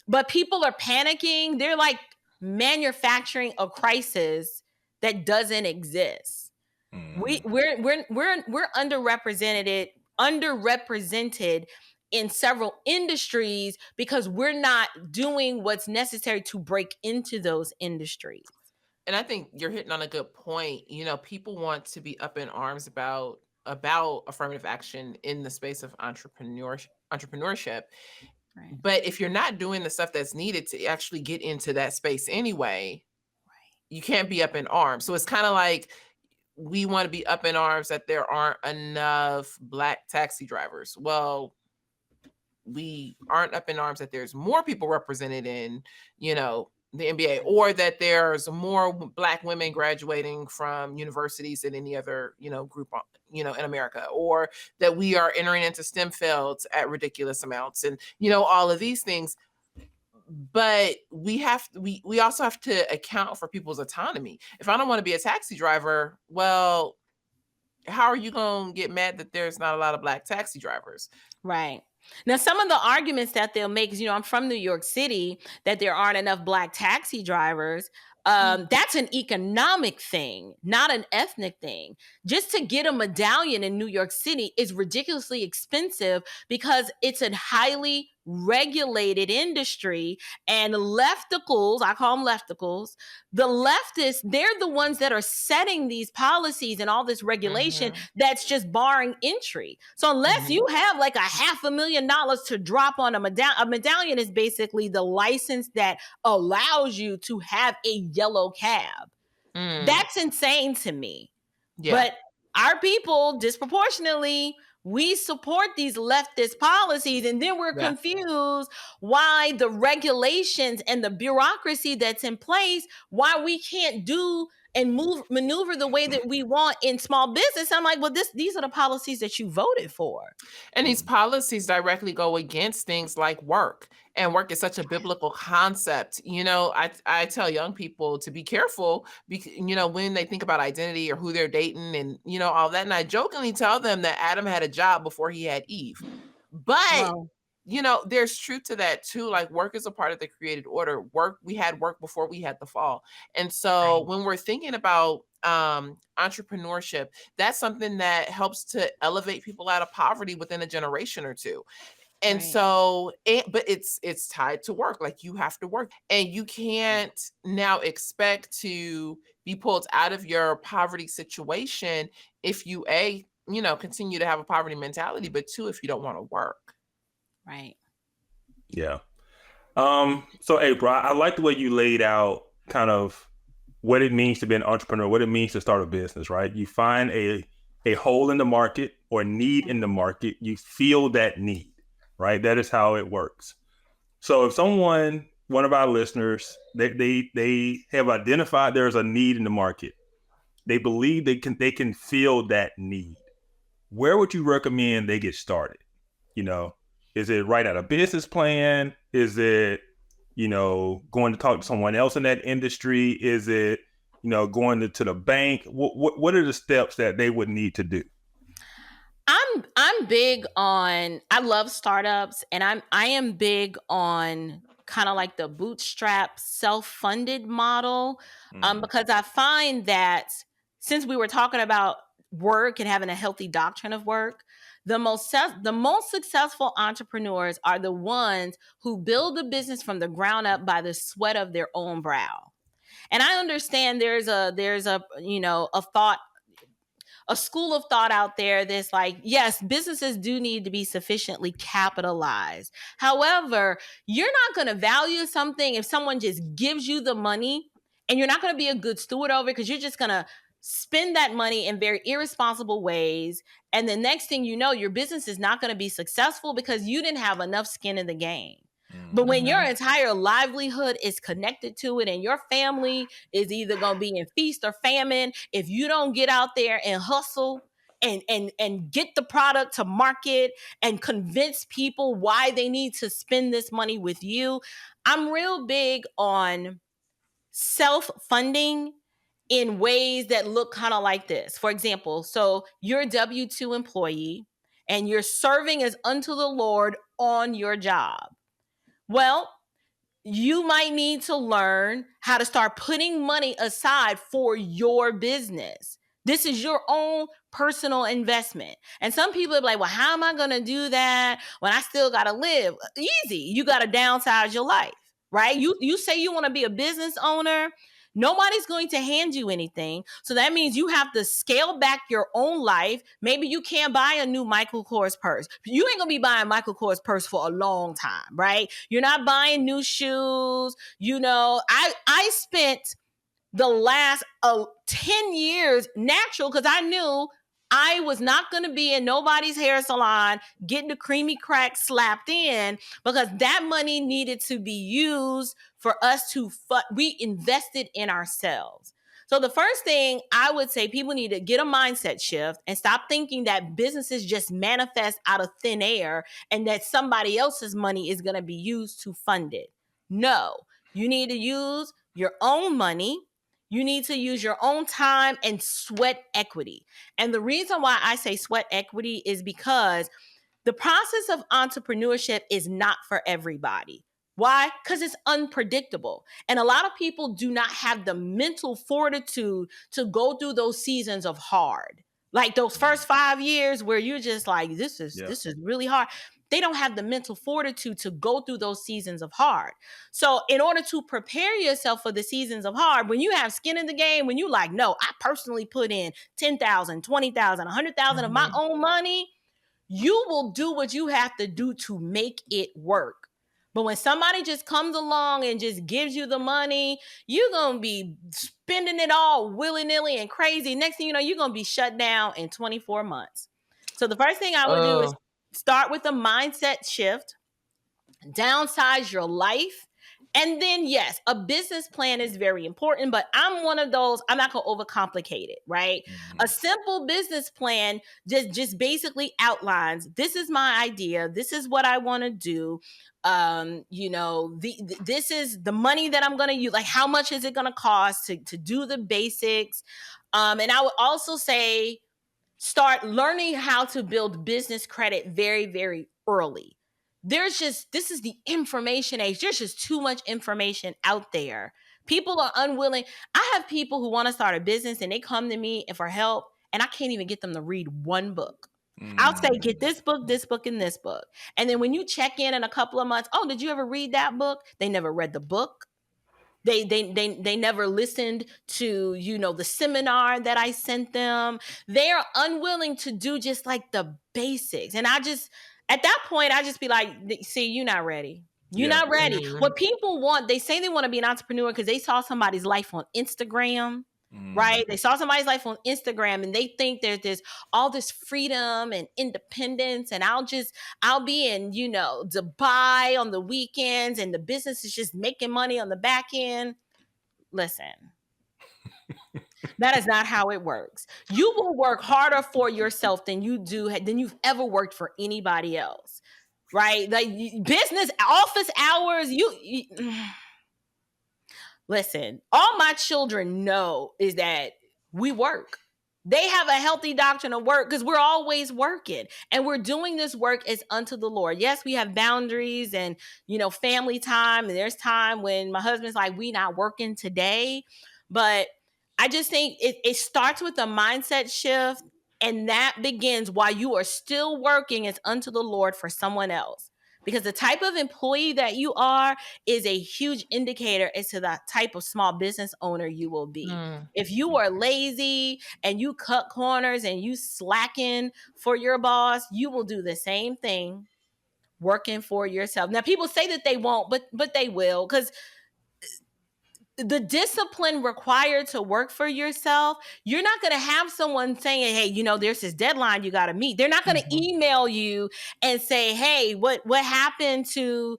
But people are panicking. They're like manufacturing a crisis that doesn't exist. We're underrepresented in several industries because we're not doing what's necessary to break into those industries. And I think you're hitting on a good point. People want to be up in arms about affirmative action in the space of entrepreneurship. Right. But if you're not doing the stuff that's needed to actually get into that space anyway, you can't be up in arms. So it's kind of like we want to be up in arms that there aren't enough Black taxi drivers. Well, we aren't up in arms that there's more people represented in, the NBA, or that there's more Black women graduating from universities than any other, group, in America, or that we are entering into STEM fields at ridiculous amounts, and, all of these things. But we also have to account for people's autonomy. If I don't want to be a taxi driver, well, how are you going to get mad that there's not a lot of Black taxi drivers? Right. Now, some of the arguments that they'll make is, I'm from New York City, that there aren't enough Black taxi drivers. That's an economic thing, not an ethnic thing. Just to get a medallion in New York City is ridiculously expensive because it's a highly regulated industry, and lefticals, I call them lefticals, the leftists, they're the ones that are setting these policies and all this regulation that's just barring entry. So unless you have like $500,000 to drop on a medallion is basically the license that allows you to have a yellow cab. That's insane to me. But our people disproportionately, we support these leftist policies, and then we're confused why the regulations and the bureaucracy that's in place, why we can't do and maneuver the way that we want in small business. I'm like, well, these are the policies that you voted for. And these policies directly go against things like work. And work is such a biblical concept. I tell young people to be careful, because, when they think about identity or who they're dating and, all that. And I jokingly tell them that Adam had a job before he had Eve. But, there's truth to that too. Like, work is a part of the created order. We had work before we had the fall. And so when we're thinking about entrepreneurship, that's something that helps to elevate people out of poverty within a generation or two. And so, but it's tied to work. Like, you have to work, and you can't now expect to be pulled out of your poverty situation if you continue to have a poverty mentality, but two, if you don't want to work. Right. Yeah. So April, I like the way you laid out kind of what it means to be an entrepreneur, what it means to start a business, right? You find a hole in the market or need in the market, you feel that need, right? That is how it works. So if one of our listeners, they have identified there's a need in the market, they believe they can feel that need, where would you recommend they get started? Is it write out a business plan? Is it, going to talk to someone else in that industry? Is it, going to the bank? What are the steps that they would need to do? I'm big on, I love startups, and I am big on kind of like the bootstrap self-funded model, because I find that since we were talking about work and having a healthy doctrine of work, the most successful entrepreneurs are the ones who build a business from the ground up by the sweat of their own brow. And I understand there's a school of thought out there that's like, yes, businesses do need to be sufficiently capitalized. However, you're not going to value something if someone just gives you the money, and you're not going to be a good steward over it because you're just going to spend that money in very irresponsible ways. And the next thing you know, your business is not going to be successful because you didn't have enough skin in the game. But when your entire livelihood is connected to it, and your family is either going to be in feast or famine, if you don't get out there and hustle and get the product to market and convince people why they need to spend this money with you. I'm real big on self-funding in ways that look kind of like this. For example, so you're a W-2 employee and you're serving as unto the Lord on your job. Well, you might need to learn how to start putting money aside for your business. This is your own personal investment. And some people are like, well, how am I going to do that when I still got to live? Easy. You got to downsize your life, right? You say you want to be a business owner. Nobody's going to hand you anything. So that means you have to scale back your own life. Maybe you can't buy a new Michael Kors purse. You ain't going to be buying Michael Kors purse for a long time, right? You're not buying new shoes. I spent the last 10 years natural because I knew I was not going to be in nobody's hair salon getting the creamy crack slapped in, because that money needed to be used for us to we invested in ourselves. So the first thing I would say, people need to get a mindset shift and stop thinking that businesses just manifest out of thin air and that somebody else's money is going to be used to fund it. No, you need to use your own money. You need to use your own time and sweat equity. And the reason why I say sweat equity is because the process of entrepreneurship is not for everybody. Why? Because it's unpredictable. And a lot of people do not have the mental fortitude to go through those seasons of hard. Like those first 5 years where you're just like, this is really hard. They don't have the mental fortitude to go through those seasons of hard. So in order to prepare yourself for the seasons of hard, when you have skin in the game, when you like, no, I personally put in 10,000, 20,000, 100,000 of my own money, you will do what you have to do to make it work. But when somebody just comes along and just gives you the money, you're going to be spending it all willy-nilly and crazy. Next thing you know, you're going to be shut down in 24 months. So the first thing I would do is start with a mindset shift, downsize your life. And then, yes, a business plan is very important, but I'm one of those, I'm not going to overcomplicate it, right? A simple business plan just basically outlines, this is my idea. This is what I want to do. This is the money that I'm going to use. Like, how much is it going to cost to do the basics? And I would also say, start learning how to build business credit very, very early. This is the information age. There's just too much information out there. People are unwilling. I have people who want to start a business and they come to me for help, and I can't even get them to read one book. I'll say, get this book, and this book. And then when you check in a couple of months, oh, did you ever read that book? They never read the book. They never listened to, the seminar that I sent them. They are unwilling to do just like the basics. And at that point, I just be like, see, you're not ready. You're not ready. What people want, they say they want to be an entrepreneur because they saw somebody's life on Instagram, right? They saw somebody's life on Instagram and they think there's all this freedom and independence. And I'll be in, Dubai on the weekends and the business is just making money on the back end. Listen. That is not how it works. You will work harder for yourself than you've ever worked for anybody else, right? Like business office hours, listen, all my children know is that we work. They have a healthy doctrine of work because we're always working and we're doing this work as unto the Lord. Yes, we have boundaries and, family time. And there's time when my husband's like, we not working today. But I just think it starts with a mindset shift, and that begins while you are still working as unto the Lord for someone else. Because the type of employee that you are is a huge indicator as to the type of small business owner you will be. If you are lazy and you cut corners and you slacken for your boss, you will do the same thing working for yourself. Now, people say that they won't, but they will, because the discipline required to work for yourself, you're not going to have someone saying, hey, there's this deadline you got to meet. They're not going to email you and say, hey, what happened to,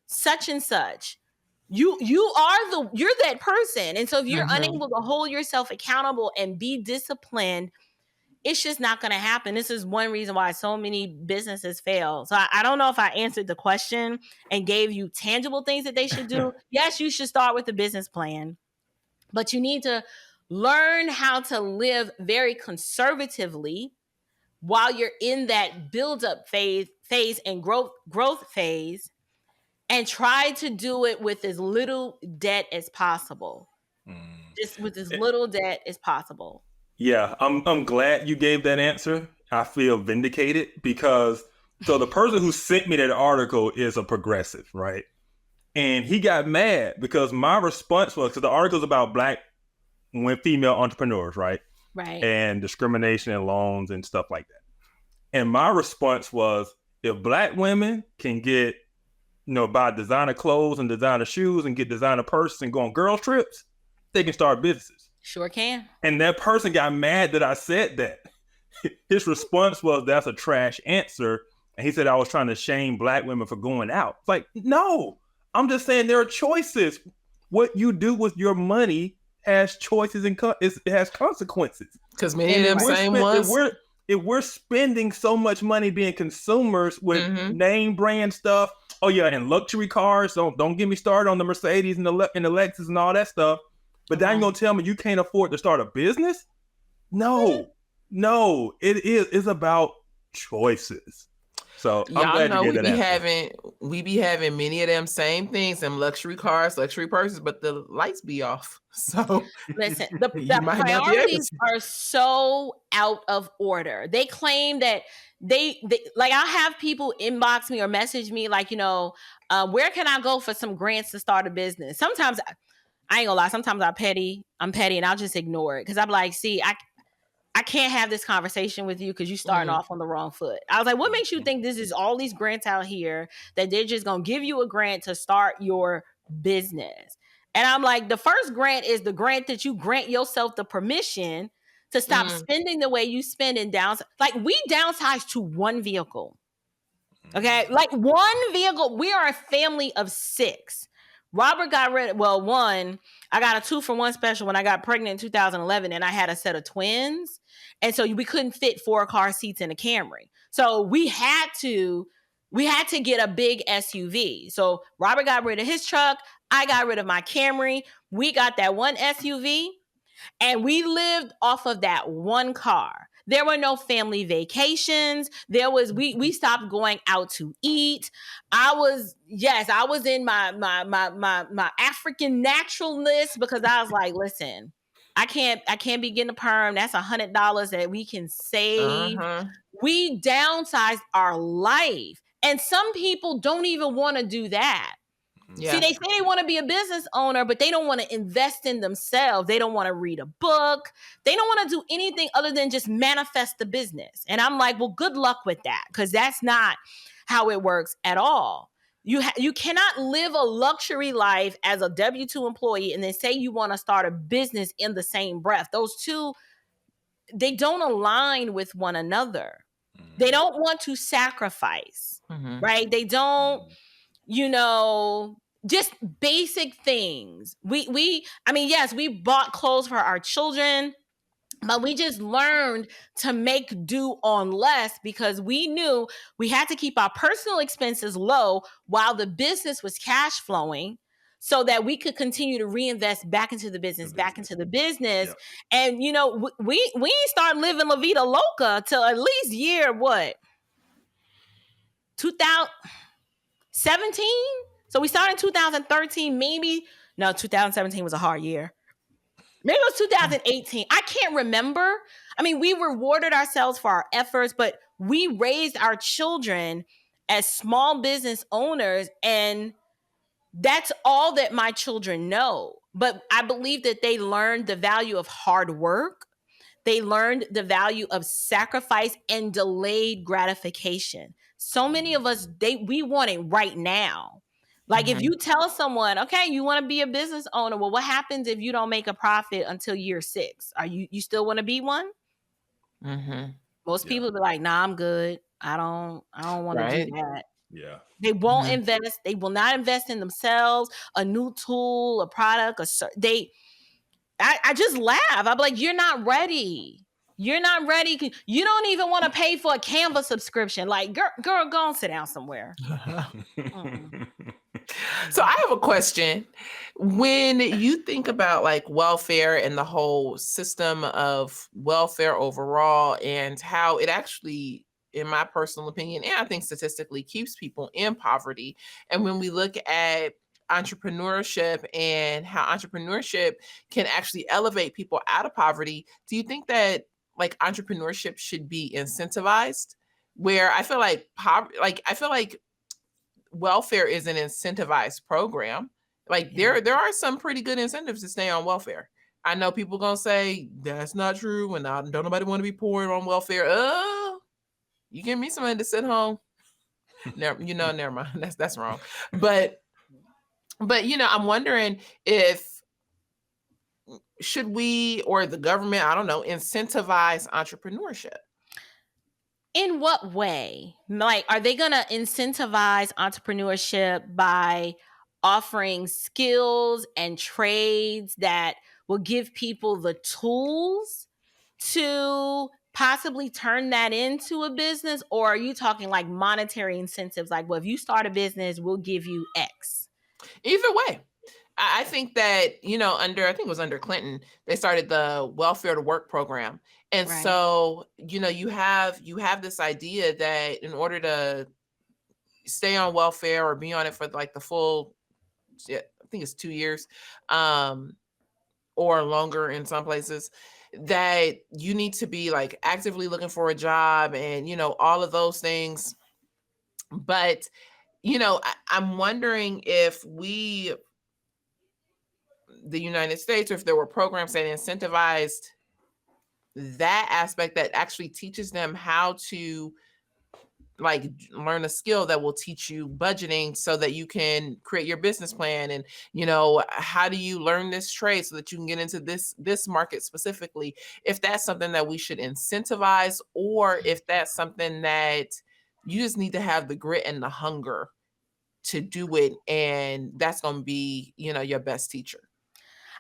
such and such. You're that person. And so if you're unable to hold yourself accountable and be disciplined, it's just not going to happen. This is one reason why so many businesses fail. So I don't know if I answered the question and gave you tangible things that they should do. Yes, you should start with a business plan, but you need to learn how to live very conservatively while you're in that build-up phase and growth phase, and try to do it with as little debt as possible. Just with as little debt as possible. Yeah, I'm glad you gave that answer. I feel vindicated because the person who sent me that article is a progressive, right? And he got mad because my response was, because the article is about Black female entrepreneurs, right? Right. And discrimination and loans and stuff like that. And my response was, if Black women can get, buy designer clothes and designer shoes and get designer purses and go on girls trips, they can start businesses. Sure can. And that person got mad that I said that. His response was, that's a trash answer. And he said I was trying to shame Black women for going out. It's like, no, I'm just saying there are choices. What you do with your money has choices and it has consequences. Because many of them same ones. If we're spending so much money being consumers with name brand stuff, oh yeah, and luxury cars, don't get me started on the Mercedes and the Lexus and all that stuff. But now you're going to tell me you can't afford to start a business? No, it's about choices. So I'm Y'all glad know you gave that answer. we be having many of them same things, them luxury cars, luxury purses, but the lights be off. So Listen, you the might not be able priorities to. are so out of order. They claim that they like, I'll have people inbox me or message me like, where can I go for some grants to start a business? Sometimes I ain't gonna lie, sometimes I'm petty and I'll just ignore it because I'm like, see, I can't have this conversation with you because you're starting off on the wrong foot. I was like, what makes you think this is all these grants out here that they're just going to give you a grant to start your business? And I'm like, the first grant is the grant that you grant yourself the permission to stop spending the way you spend and downsize. Like, we downsized to one vehicle. Okay. Like, one vehicle. We are a family of 6. Robert got one. I got a 2-for-1 special when I got pregnant in 2011, and I had a set of twins. And so we couldn't fit 4 car seats in a Camry. So we had to get a big SUV. So Robert got rid of his truck. I got rid of my Camry. We got that one SUV. And we lived off of that one car. There were no family vacations. We stopped going out to eat. I was in my African naturalness because I was like, listen, I can't be getting a perm. That's $100 that we can save. We downsized our life. And some people don't even want to do that. Yeah. See, they say they want to be a business owner, but they don't want to invest in themselves. They don't want to read a book. They don't want to do anything other than just manifest the business. And I'm like, well, good luck with that, because that's not how it works at all. You cannot live a luxury life as a W-2 employee and then say you want to start a business in the same breath. Those two, they don't align with one another. They don't want to sacrifice, right? They don't, just basic things. Yes, we bought clothes for our children, but we just learned to make do on less because we knew we had to keep our personal expenses low while the business was cash flowing, so that we could continue to reinvest back into the business. Yep. And, we ain't start living La Vida Loca till at least year, 2017? So we started in 2013, 2017 was a hard year. Maybe it was 2018. I can't remember. I mean, we rewarded ourselves for our efforts, but we raised our children as small business owners, and that's all that my children know. But I believe that they learned the value of hard work. They learned the value of sacrifice and delayed gratification. So many of us, we want it right now. Like, if you tell someone, okay, you want to be a business owner, well, what happens if you don't make a profit until year 6? Are you still want to be one? Most people be like, nah, I'm good. I don't want to do that. Yeah. They won't invest. They will not invest in themselves, a new tool, a product, I just laugh. I'm like, you're not ready. You're not ready. You don't even want to pay for a Canva subscription. Like, girl, go and sit down somewhere. So I have a question. When you think about like welfare and the whole system of welfare overall, and how it actually, in my personal opinion, and I think statistically, keeps people in poverty. And when we look at entrepreneurship and how entrepreneurship can actually elevate people out of poverty, do you think that like entrepreneurship should be incentivized? Where I feel like welfare is an incentivized program. Like there are some pretty good incentives to stay on welfare. I know people gonna say that's not true, and don't nobody want to be poor on welfare. You give me somebody to sit home. Never mind. That's wrong. But I'm wondering if should we, or the government, I don't know, incentivize entrepreneurship? In what way? Like, are they going to incentivize entrepreneurship by offering skills and trades that will give people the tools to possibly turn that into a business? Or are you talking like monetary incentives? Like, well, if you start a business, we'll give you X. Either way. I think that, I think it was under Clinton, they started the welfare to work program. And Right. so, you have this idea that in order to stay on welfare or be on it for like the full, I think it's 2 years, or longer in some places, that you need to be like actively looking for a job and, all of those things. But, I'm wondering if the United States, or if there were programs that incentivized that aspect, that actually teaches them how to like learn a skill that will teach you budgeting so that you can create your business plan, and how do you learn this trade so that you can get into this market specifically, if that's something that we should incentivize, or if that's something that you just need to have the grit and the hunger to do it, and that's going to be your best teacher.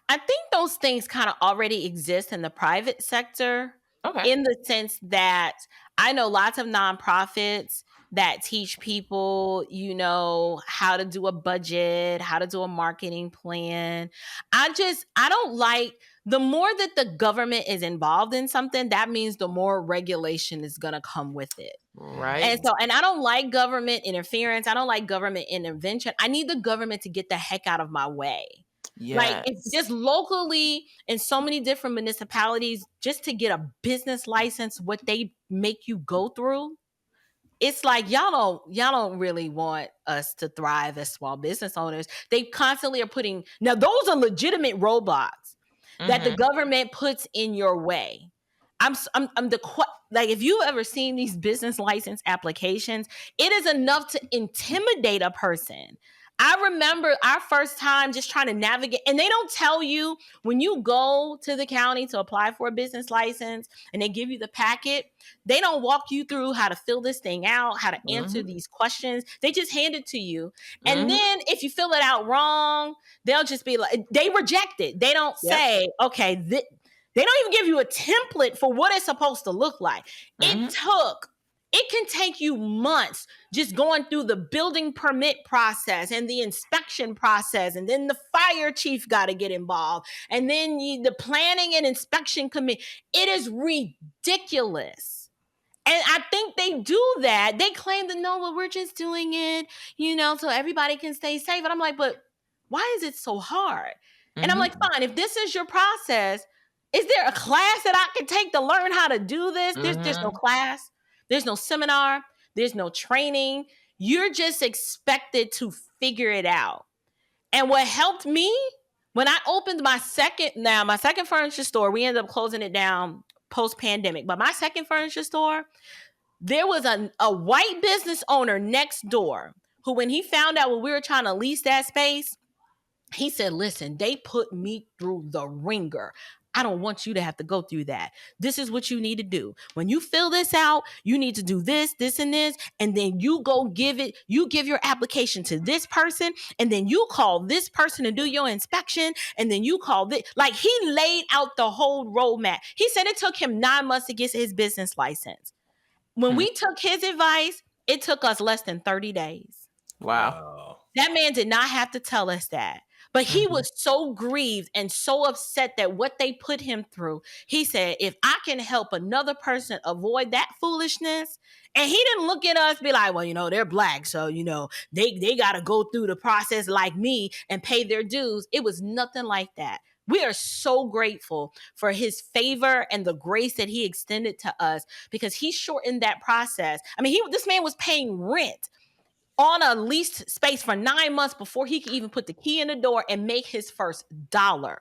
I think those things kind of already exist in the private sector, Okay. in the sense that I know lots of nonprofits that teach people, how to do a budget, how to do a marketing plan. I don't like, the more that the government is involved in something, that means the more regulation is going to come with it. Right. And I don't like government interference. I don't like government intervention. I need the government to get the heck out of my way. Like, it's Yes. just locally in so many different municipalities, just to get a business license, what they make you go through. It's like, y'all don't really want us to thrive as small business owners. They constantly are putting, now those are legitimate roadblocks that the government puts in your way. Like, if you ever seen these business license applications, it is enough to intimidate a person. I remember our first time just trying to navigate, and they don't tell you when you go to the county to apply for a business license and they give you the packet, they don't walk you through how to fill this thing out, how to answer these questions. They just hand it to you. And then if you fill it out wrong, they'll just be like, they reject it. They don't say, okay, they don't even give you a template for what it's supposed to look like. It can take you months just going through the building permit process and the inspection process. And then the fire chief got to get involved. And then the planning and inspection committee. It is ridiculous. And I think they do that. They claim that, no, well, we're just doing it, so everybody can stay safe. And I'm like, but why is it so hard? And I'm like, fine, if this is your process, is there a class that I can take to learn how to do this? There's no class. There's no seminar. There's no training. You're just expected to figure it out. And what helped me, when I opened my second furniture store, we ended up closing it down post-pandemic. But my second furniture store, there was a white business owner next door who, when he found out when we were trying to lease that space, he said, listen, they put me through the ringer. I don't want you to have to go through that. This is what you need to do. When you fill this out, you need to do this, this, and this. And then you give your application to this person. And then you call this person to do your inspection. And then you call this. Like, he laid out the whole roadmap. He said it took him 9 months to get his business license. When we took his advice, it took us less than 30 days. Wow. That man did not have to tell us that. But he was so grieved and so upset that what they put him through. He said, if I can help another person avoid that foolishness. And he didn't look at us be like, well, they're Black, so, they got to go through the process like me and pay their dues. It was nothing like that. We are so grateful for his favor and the grace that he extended to us, because he shortened that process. I mean, this man was paying rent on a leased space for 9 months before he could even put the key in the door and make his first $1.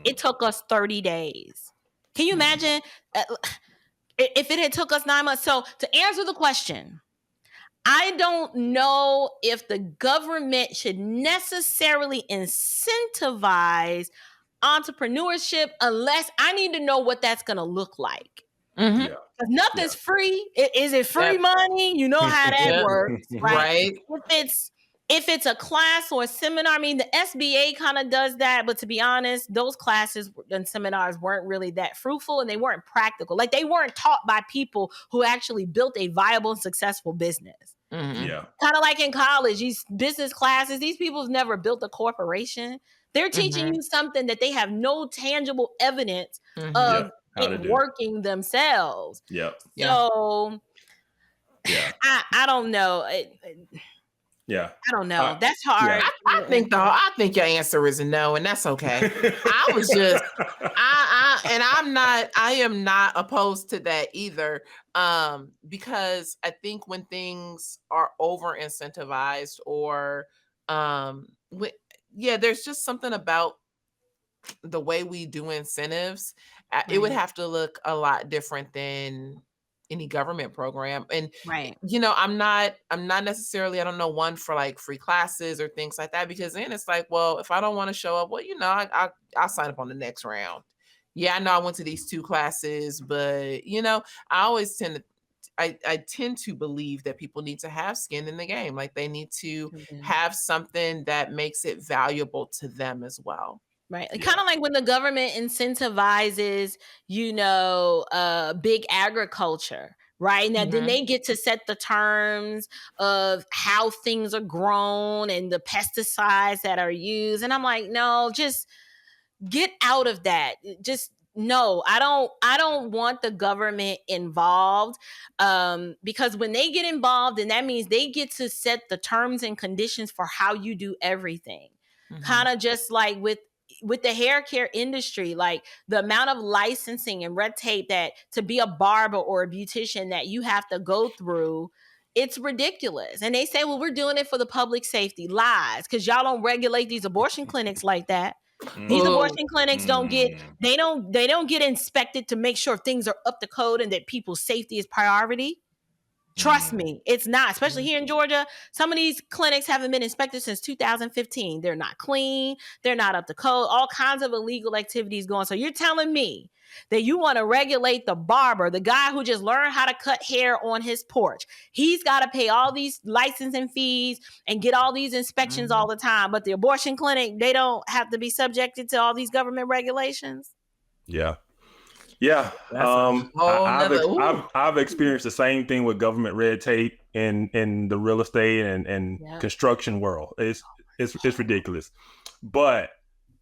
It took us 30 days. Can you imagine if it had took us 9 months? So, to answer the question, I don't know if the government should necessarily incentivize entrepreneurship unless I need to know what that's going to look like. Nothing's free. Is it free money? You know how that works, right? If it's a class or a seminar, I mean, the SBA kind of does that, but to be honest, those classes and seminars weren't really that fruitful, and they weren't practical. Like, they weren't taught by people who actually built a viable and successful business. Yeah. Kind of like in college, these business classes, these people have never built a corporation. They're teaching you something that they have no tangible evidence of it working themselves. So I don't know. I don't know. That's hard. I think your answer is no, and that's okay. I am not opposed to that either. Because I think when things are over incentivized or there's just something about the way we do incentives. It would have to look a lot different than any government program. And I'm not necessarily, I don't know, one for like free classes or things like that, because then it's like, well, if I don't want to show up, well, I'll sign up on the next round. Yeah, I know I went to these 2 classes, but I always I tend to believe that people need to have skin in the game. Like they need to have something that makes it valuable to them as well. Right. Kind of like when the government incentivizes, big agriculture, right? Now, then they get to set the terms of how things are grown and the pesticides that are used. And I'm like, no, just get out of that. Just no, I don't want the government involved, because when they get involved, then that means they get to set the terms and conditions for how you do everything. Kind of just like with the hair care industry, like the amount of licensing and red tape that to be a barber or a beautician that you have to go through, it's ridiculous. And they say, well, we're doing it for the public safety. Lies, because y'all don't regulate these abortion clinics like that. These abortion clinics don't get inspected to make sure things are up to code and that people's safety is priority. Trust me, it's not, especially here in Georgia. Some of these clinics haven't been inspected since 2015. They're not clean. They're not up to code. All kinds of illegal activities going. So you're telling me that you want to regulate the barber, the guy who just learned how to cut hair on his porch. He's got to pay all these licensing fees and get all these inspections all the time. But the abortion clinic, they don't have to be subjected to all these government regulations. Yeah. I've experienced the same thing with government red tape in the real estate and construction world. It's ridiculous. But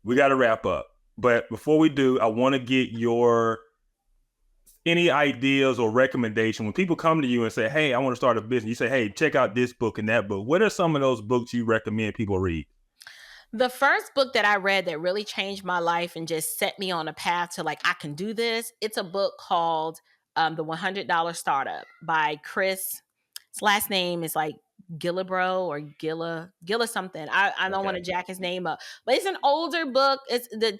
we got to wrap up. But before we do, I want to get any ideas or recommendation when people come to you and say, hey, I want to start a business. You say, hey, check out this book and that book. What are some of those books you recommend people read? The first book that I read that really changed my life and just set me on a path to like, I can do this. It's a book called The $100 Startup by Chris. His last name is like Gillibro or Gilla something. I don't want to jack his name up, but it's an older book. It's the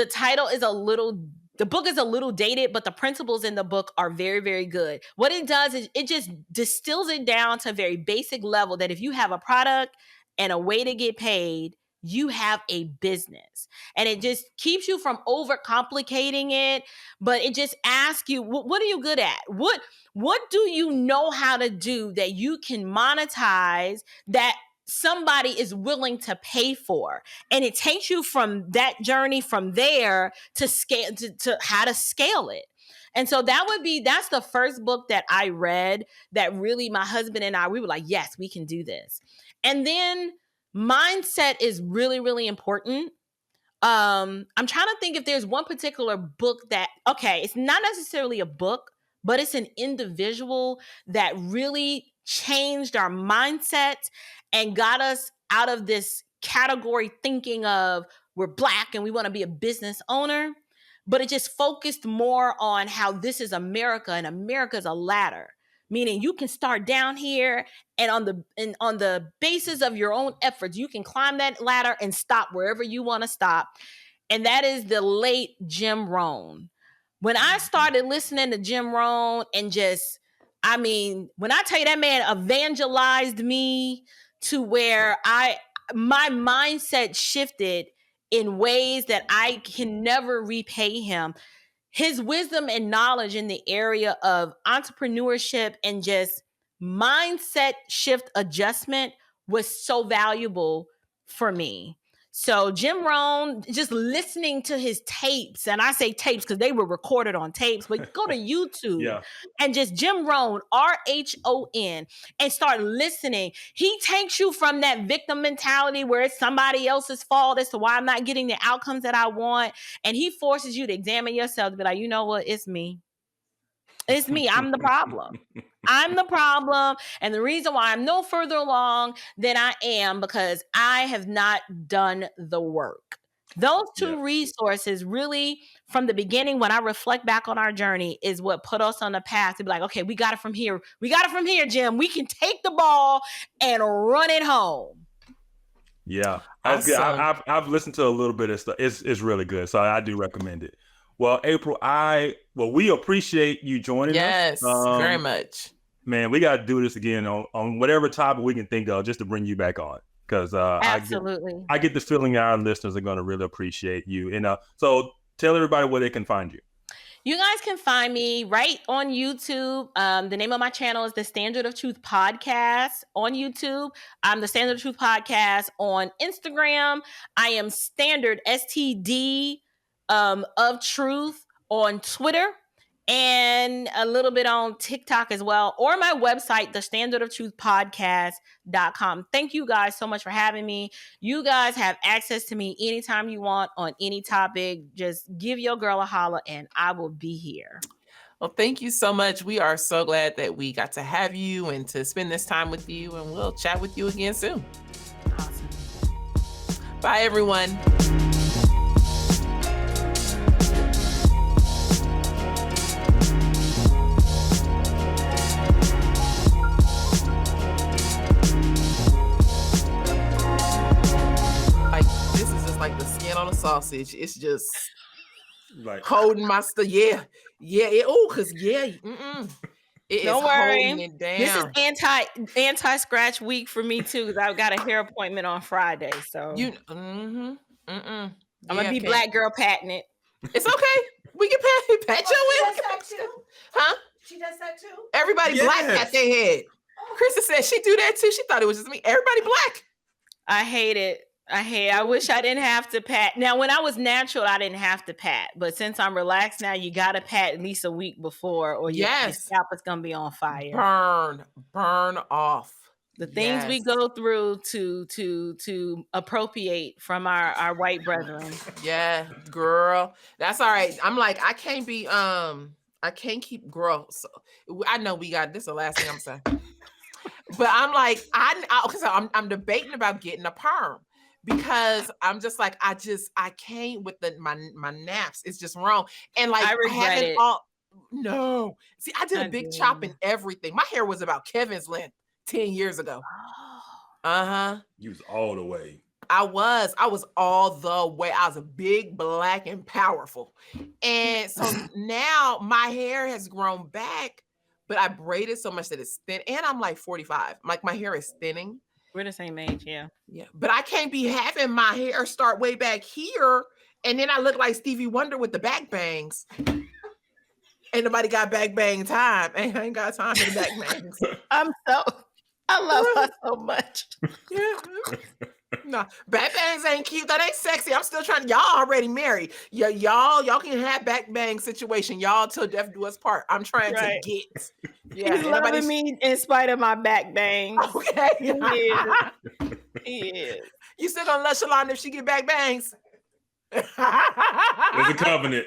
title is the book is a little dated, but the principles in the book are very, very good. What it does is it just distills it down to a very basic level that if you have a product and a way to get paid, you have a business. And it just keeps you from overcomplicating it, but it just asks you, what are you good at? What do you know how to do that you can monetize that somebody is willing to pay for? And it takes you from that journey from there to scale to how to scale it. And so that's the first book that I read that really my husband and I, we were like, yes, we can do this. And then mindset is really, really important. I'm trying to think if there's one particular book that, it's not necessarily a book, but it's an individual that really changed our mindset and got us out of this category thinking of we're Black and we want to be a business owner. But it just focused more on how this is America and America's a ladder. Meaning you can start down here and on the basis of your own efforts, you can climb that ladder and stop wherever you want to stop. And that is the late Jim Rohn. When I started listening to Jim Rohn and when I tell you that man evangelized me to where my mindset shifted in ways that I can never repay him. His wisdom and knowledge in the area of entrepreneurship and just mindset shift adjustment was so valuable for me. So Jim Rohn, just listening to his tapes, and I say tapes because they were recorded on tapes, but go to YouTube and just Jim Rohn, RHON, and start listening. He takes you from that victim mentality where it's somebody else's fault as to why I'm not getting the outcomes that I want. And he forces you to examine yourself to be like, you know what? It's me. It's me. I'm the problem. I'm the problem. And the reason why I'm no further along than I am because I have not done the work. Those two resources really, from the beginning, when I reflect back on our journey, is what put us on the path to be like, okay, we got it from here. We got it from here, Jim. We can take the ball and run it home. Yeah. That's good. I've listened to a little bit of stuff. It's really good. So I do recommend it. Well, April, we appreciate you joining us. Yes, very much. Man, we got to do this again on whatever topic we can think of just to bring you back on. Because absolutely, I get the feeling our listeners are going to really appreciate you. And so tell everybody where they can find you. You guys can find me right on YouTube. The name of my channel is The Standard of Truth Podcast on YouTube. I'm The Standard of Truth Podcast on Instagram. I am Standard STD of Truth on Twitter and a little bit on TikTok as well, or my website, thestandardofTruthPodcast.com. Thank you guys so much for having me. You guys have access to me anytime you want on any topic. Just give your girl a holler and I will be here. Well, thank you so much. We are so glad that we got to have you and to spend this time with you, and we'll chat with you again soon. Awesome. Bye, everyone. Like the skin on a sausage. It's just like holding my stuff. Don't worry. It down. This is anti-scratch week for me too, because I've got a hair appointment on Friday. So I'm gonna be black girl patting it. It's okay. We can pat your wig. Huh? She does that too. Everybody black pat their head. Krista said she do that too. She thought it was just me. Everybody black. I hate it. I wish I didn't have to pat. Now, when I was natural, I didn't have to pat. But since I'm relaxed now, you got to pat at least a week before, or your scalp is going to be on fire. Burn off. The things we go through to appropriate from our white brethren. Yeah, girl. That's all right. I'm like, I can't keep gross. So, I know we got this. The last thing I'm saying. But I'm like, I'm debating about getting a perm. Because I'm just like, I can't with my naps. It's just wrong. And like, I regret it. No. See, I did a big chop and everything. My hair was about Kevin's length 10 years ago. You was all the way. I was all the way. I was a big, black, and powerful. And so now my hair has grown back, but I braided so much that it's thin. And I'm like 45. Like my hair is thinning. We're the same age, yeah. Yeah, but I can't be having my hair start way back here, and then I look like Stevie Wonder with the back bangs. Ain't nobody got back bang time. I ain't got time for the back bangs. I love her so much. Yeah. No, back bangs ain't cute. That ain't sexy. I'm still trying. Y'all already married. Yeah, y'all can have back bang situation. Y'all till death do us part. I'm trying to get. Yeah, he's loving me in spite of my back bangs. Okay. He is. You still gonna love Shalonda if she get back bangs? It's a covenant.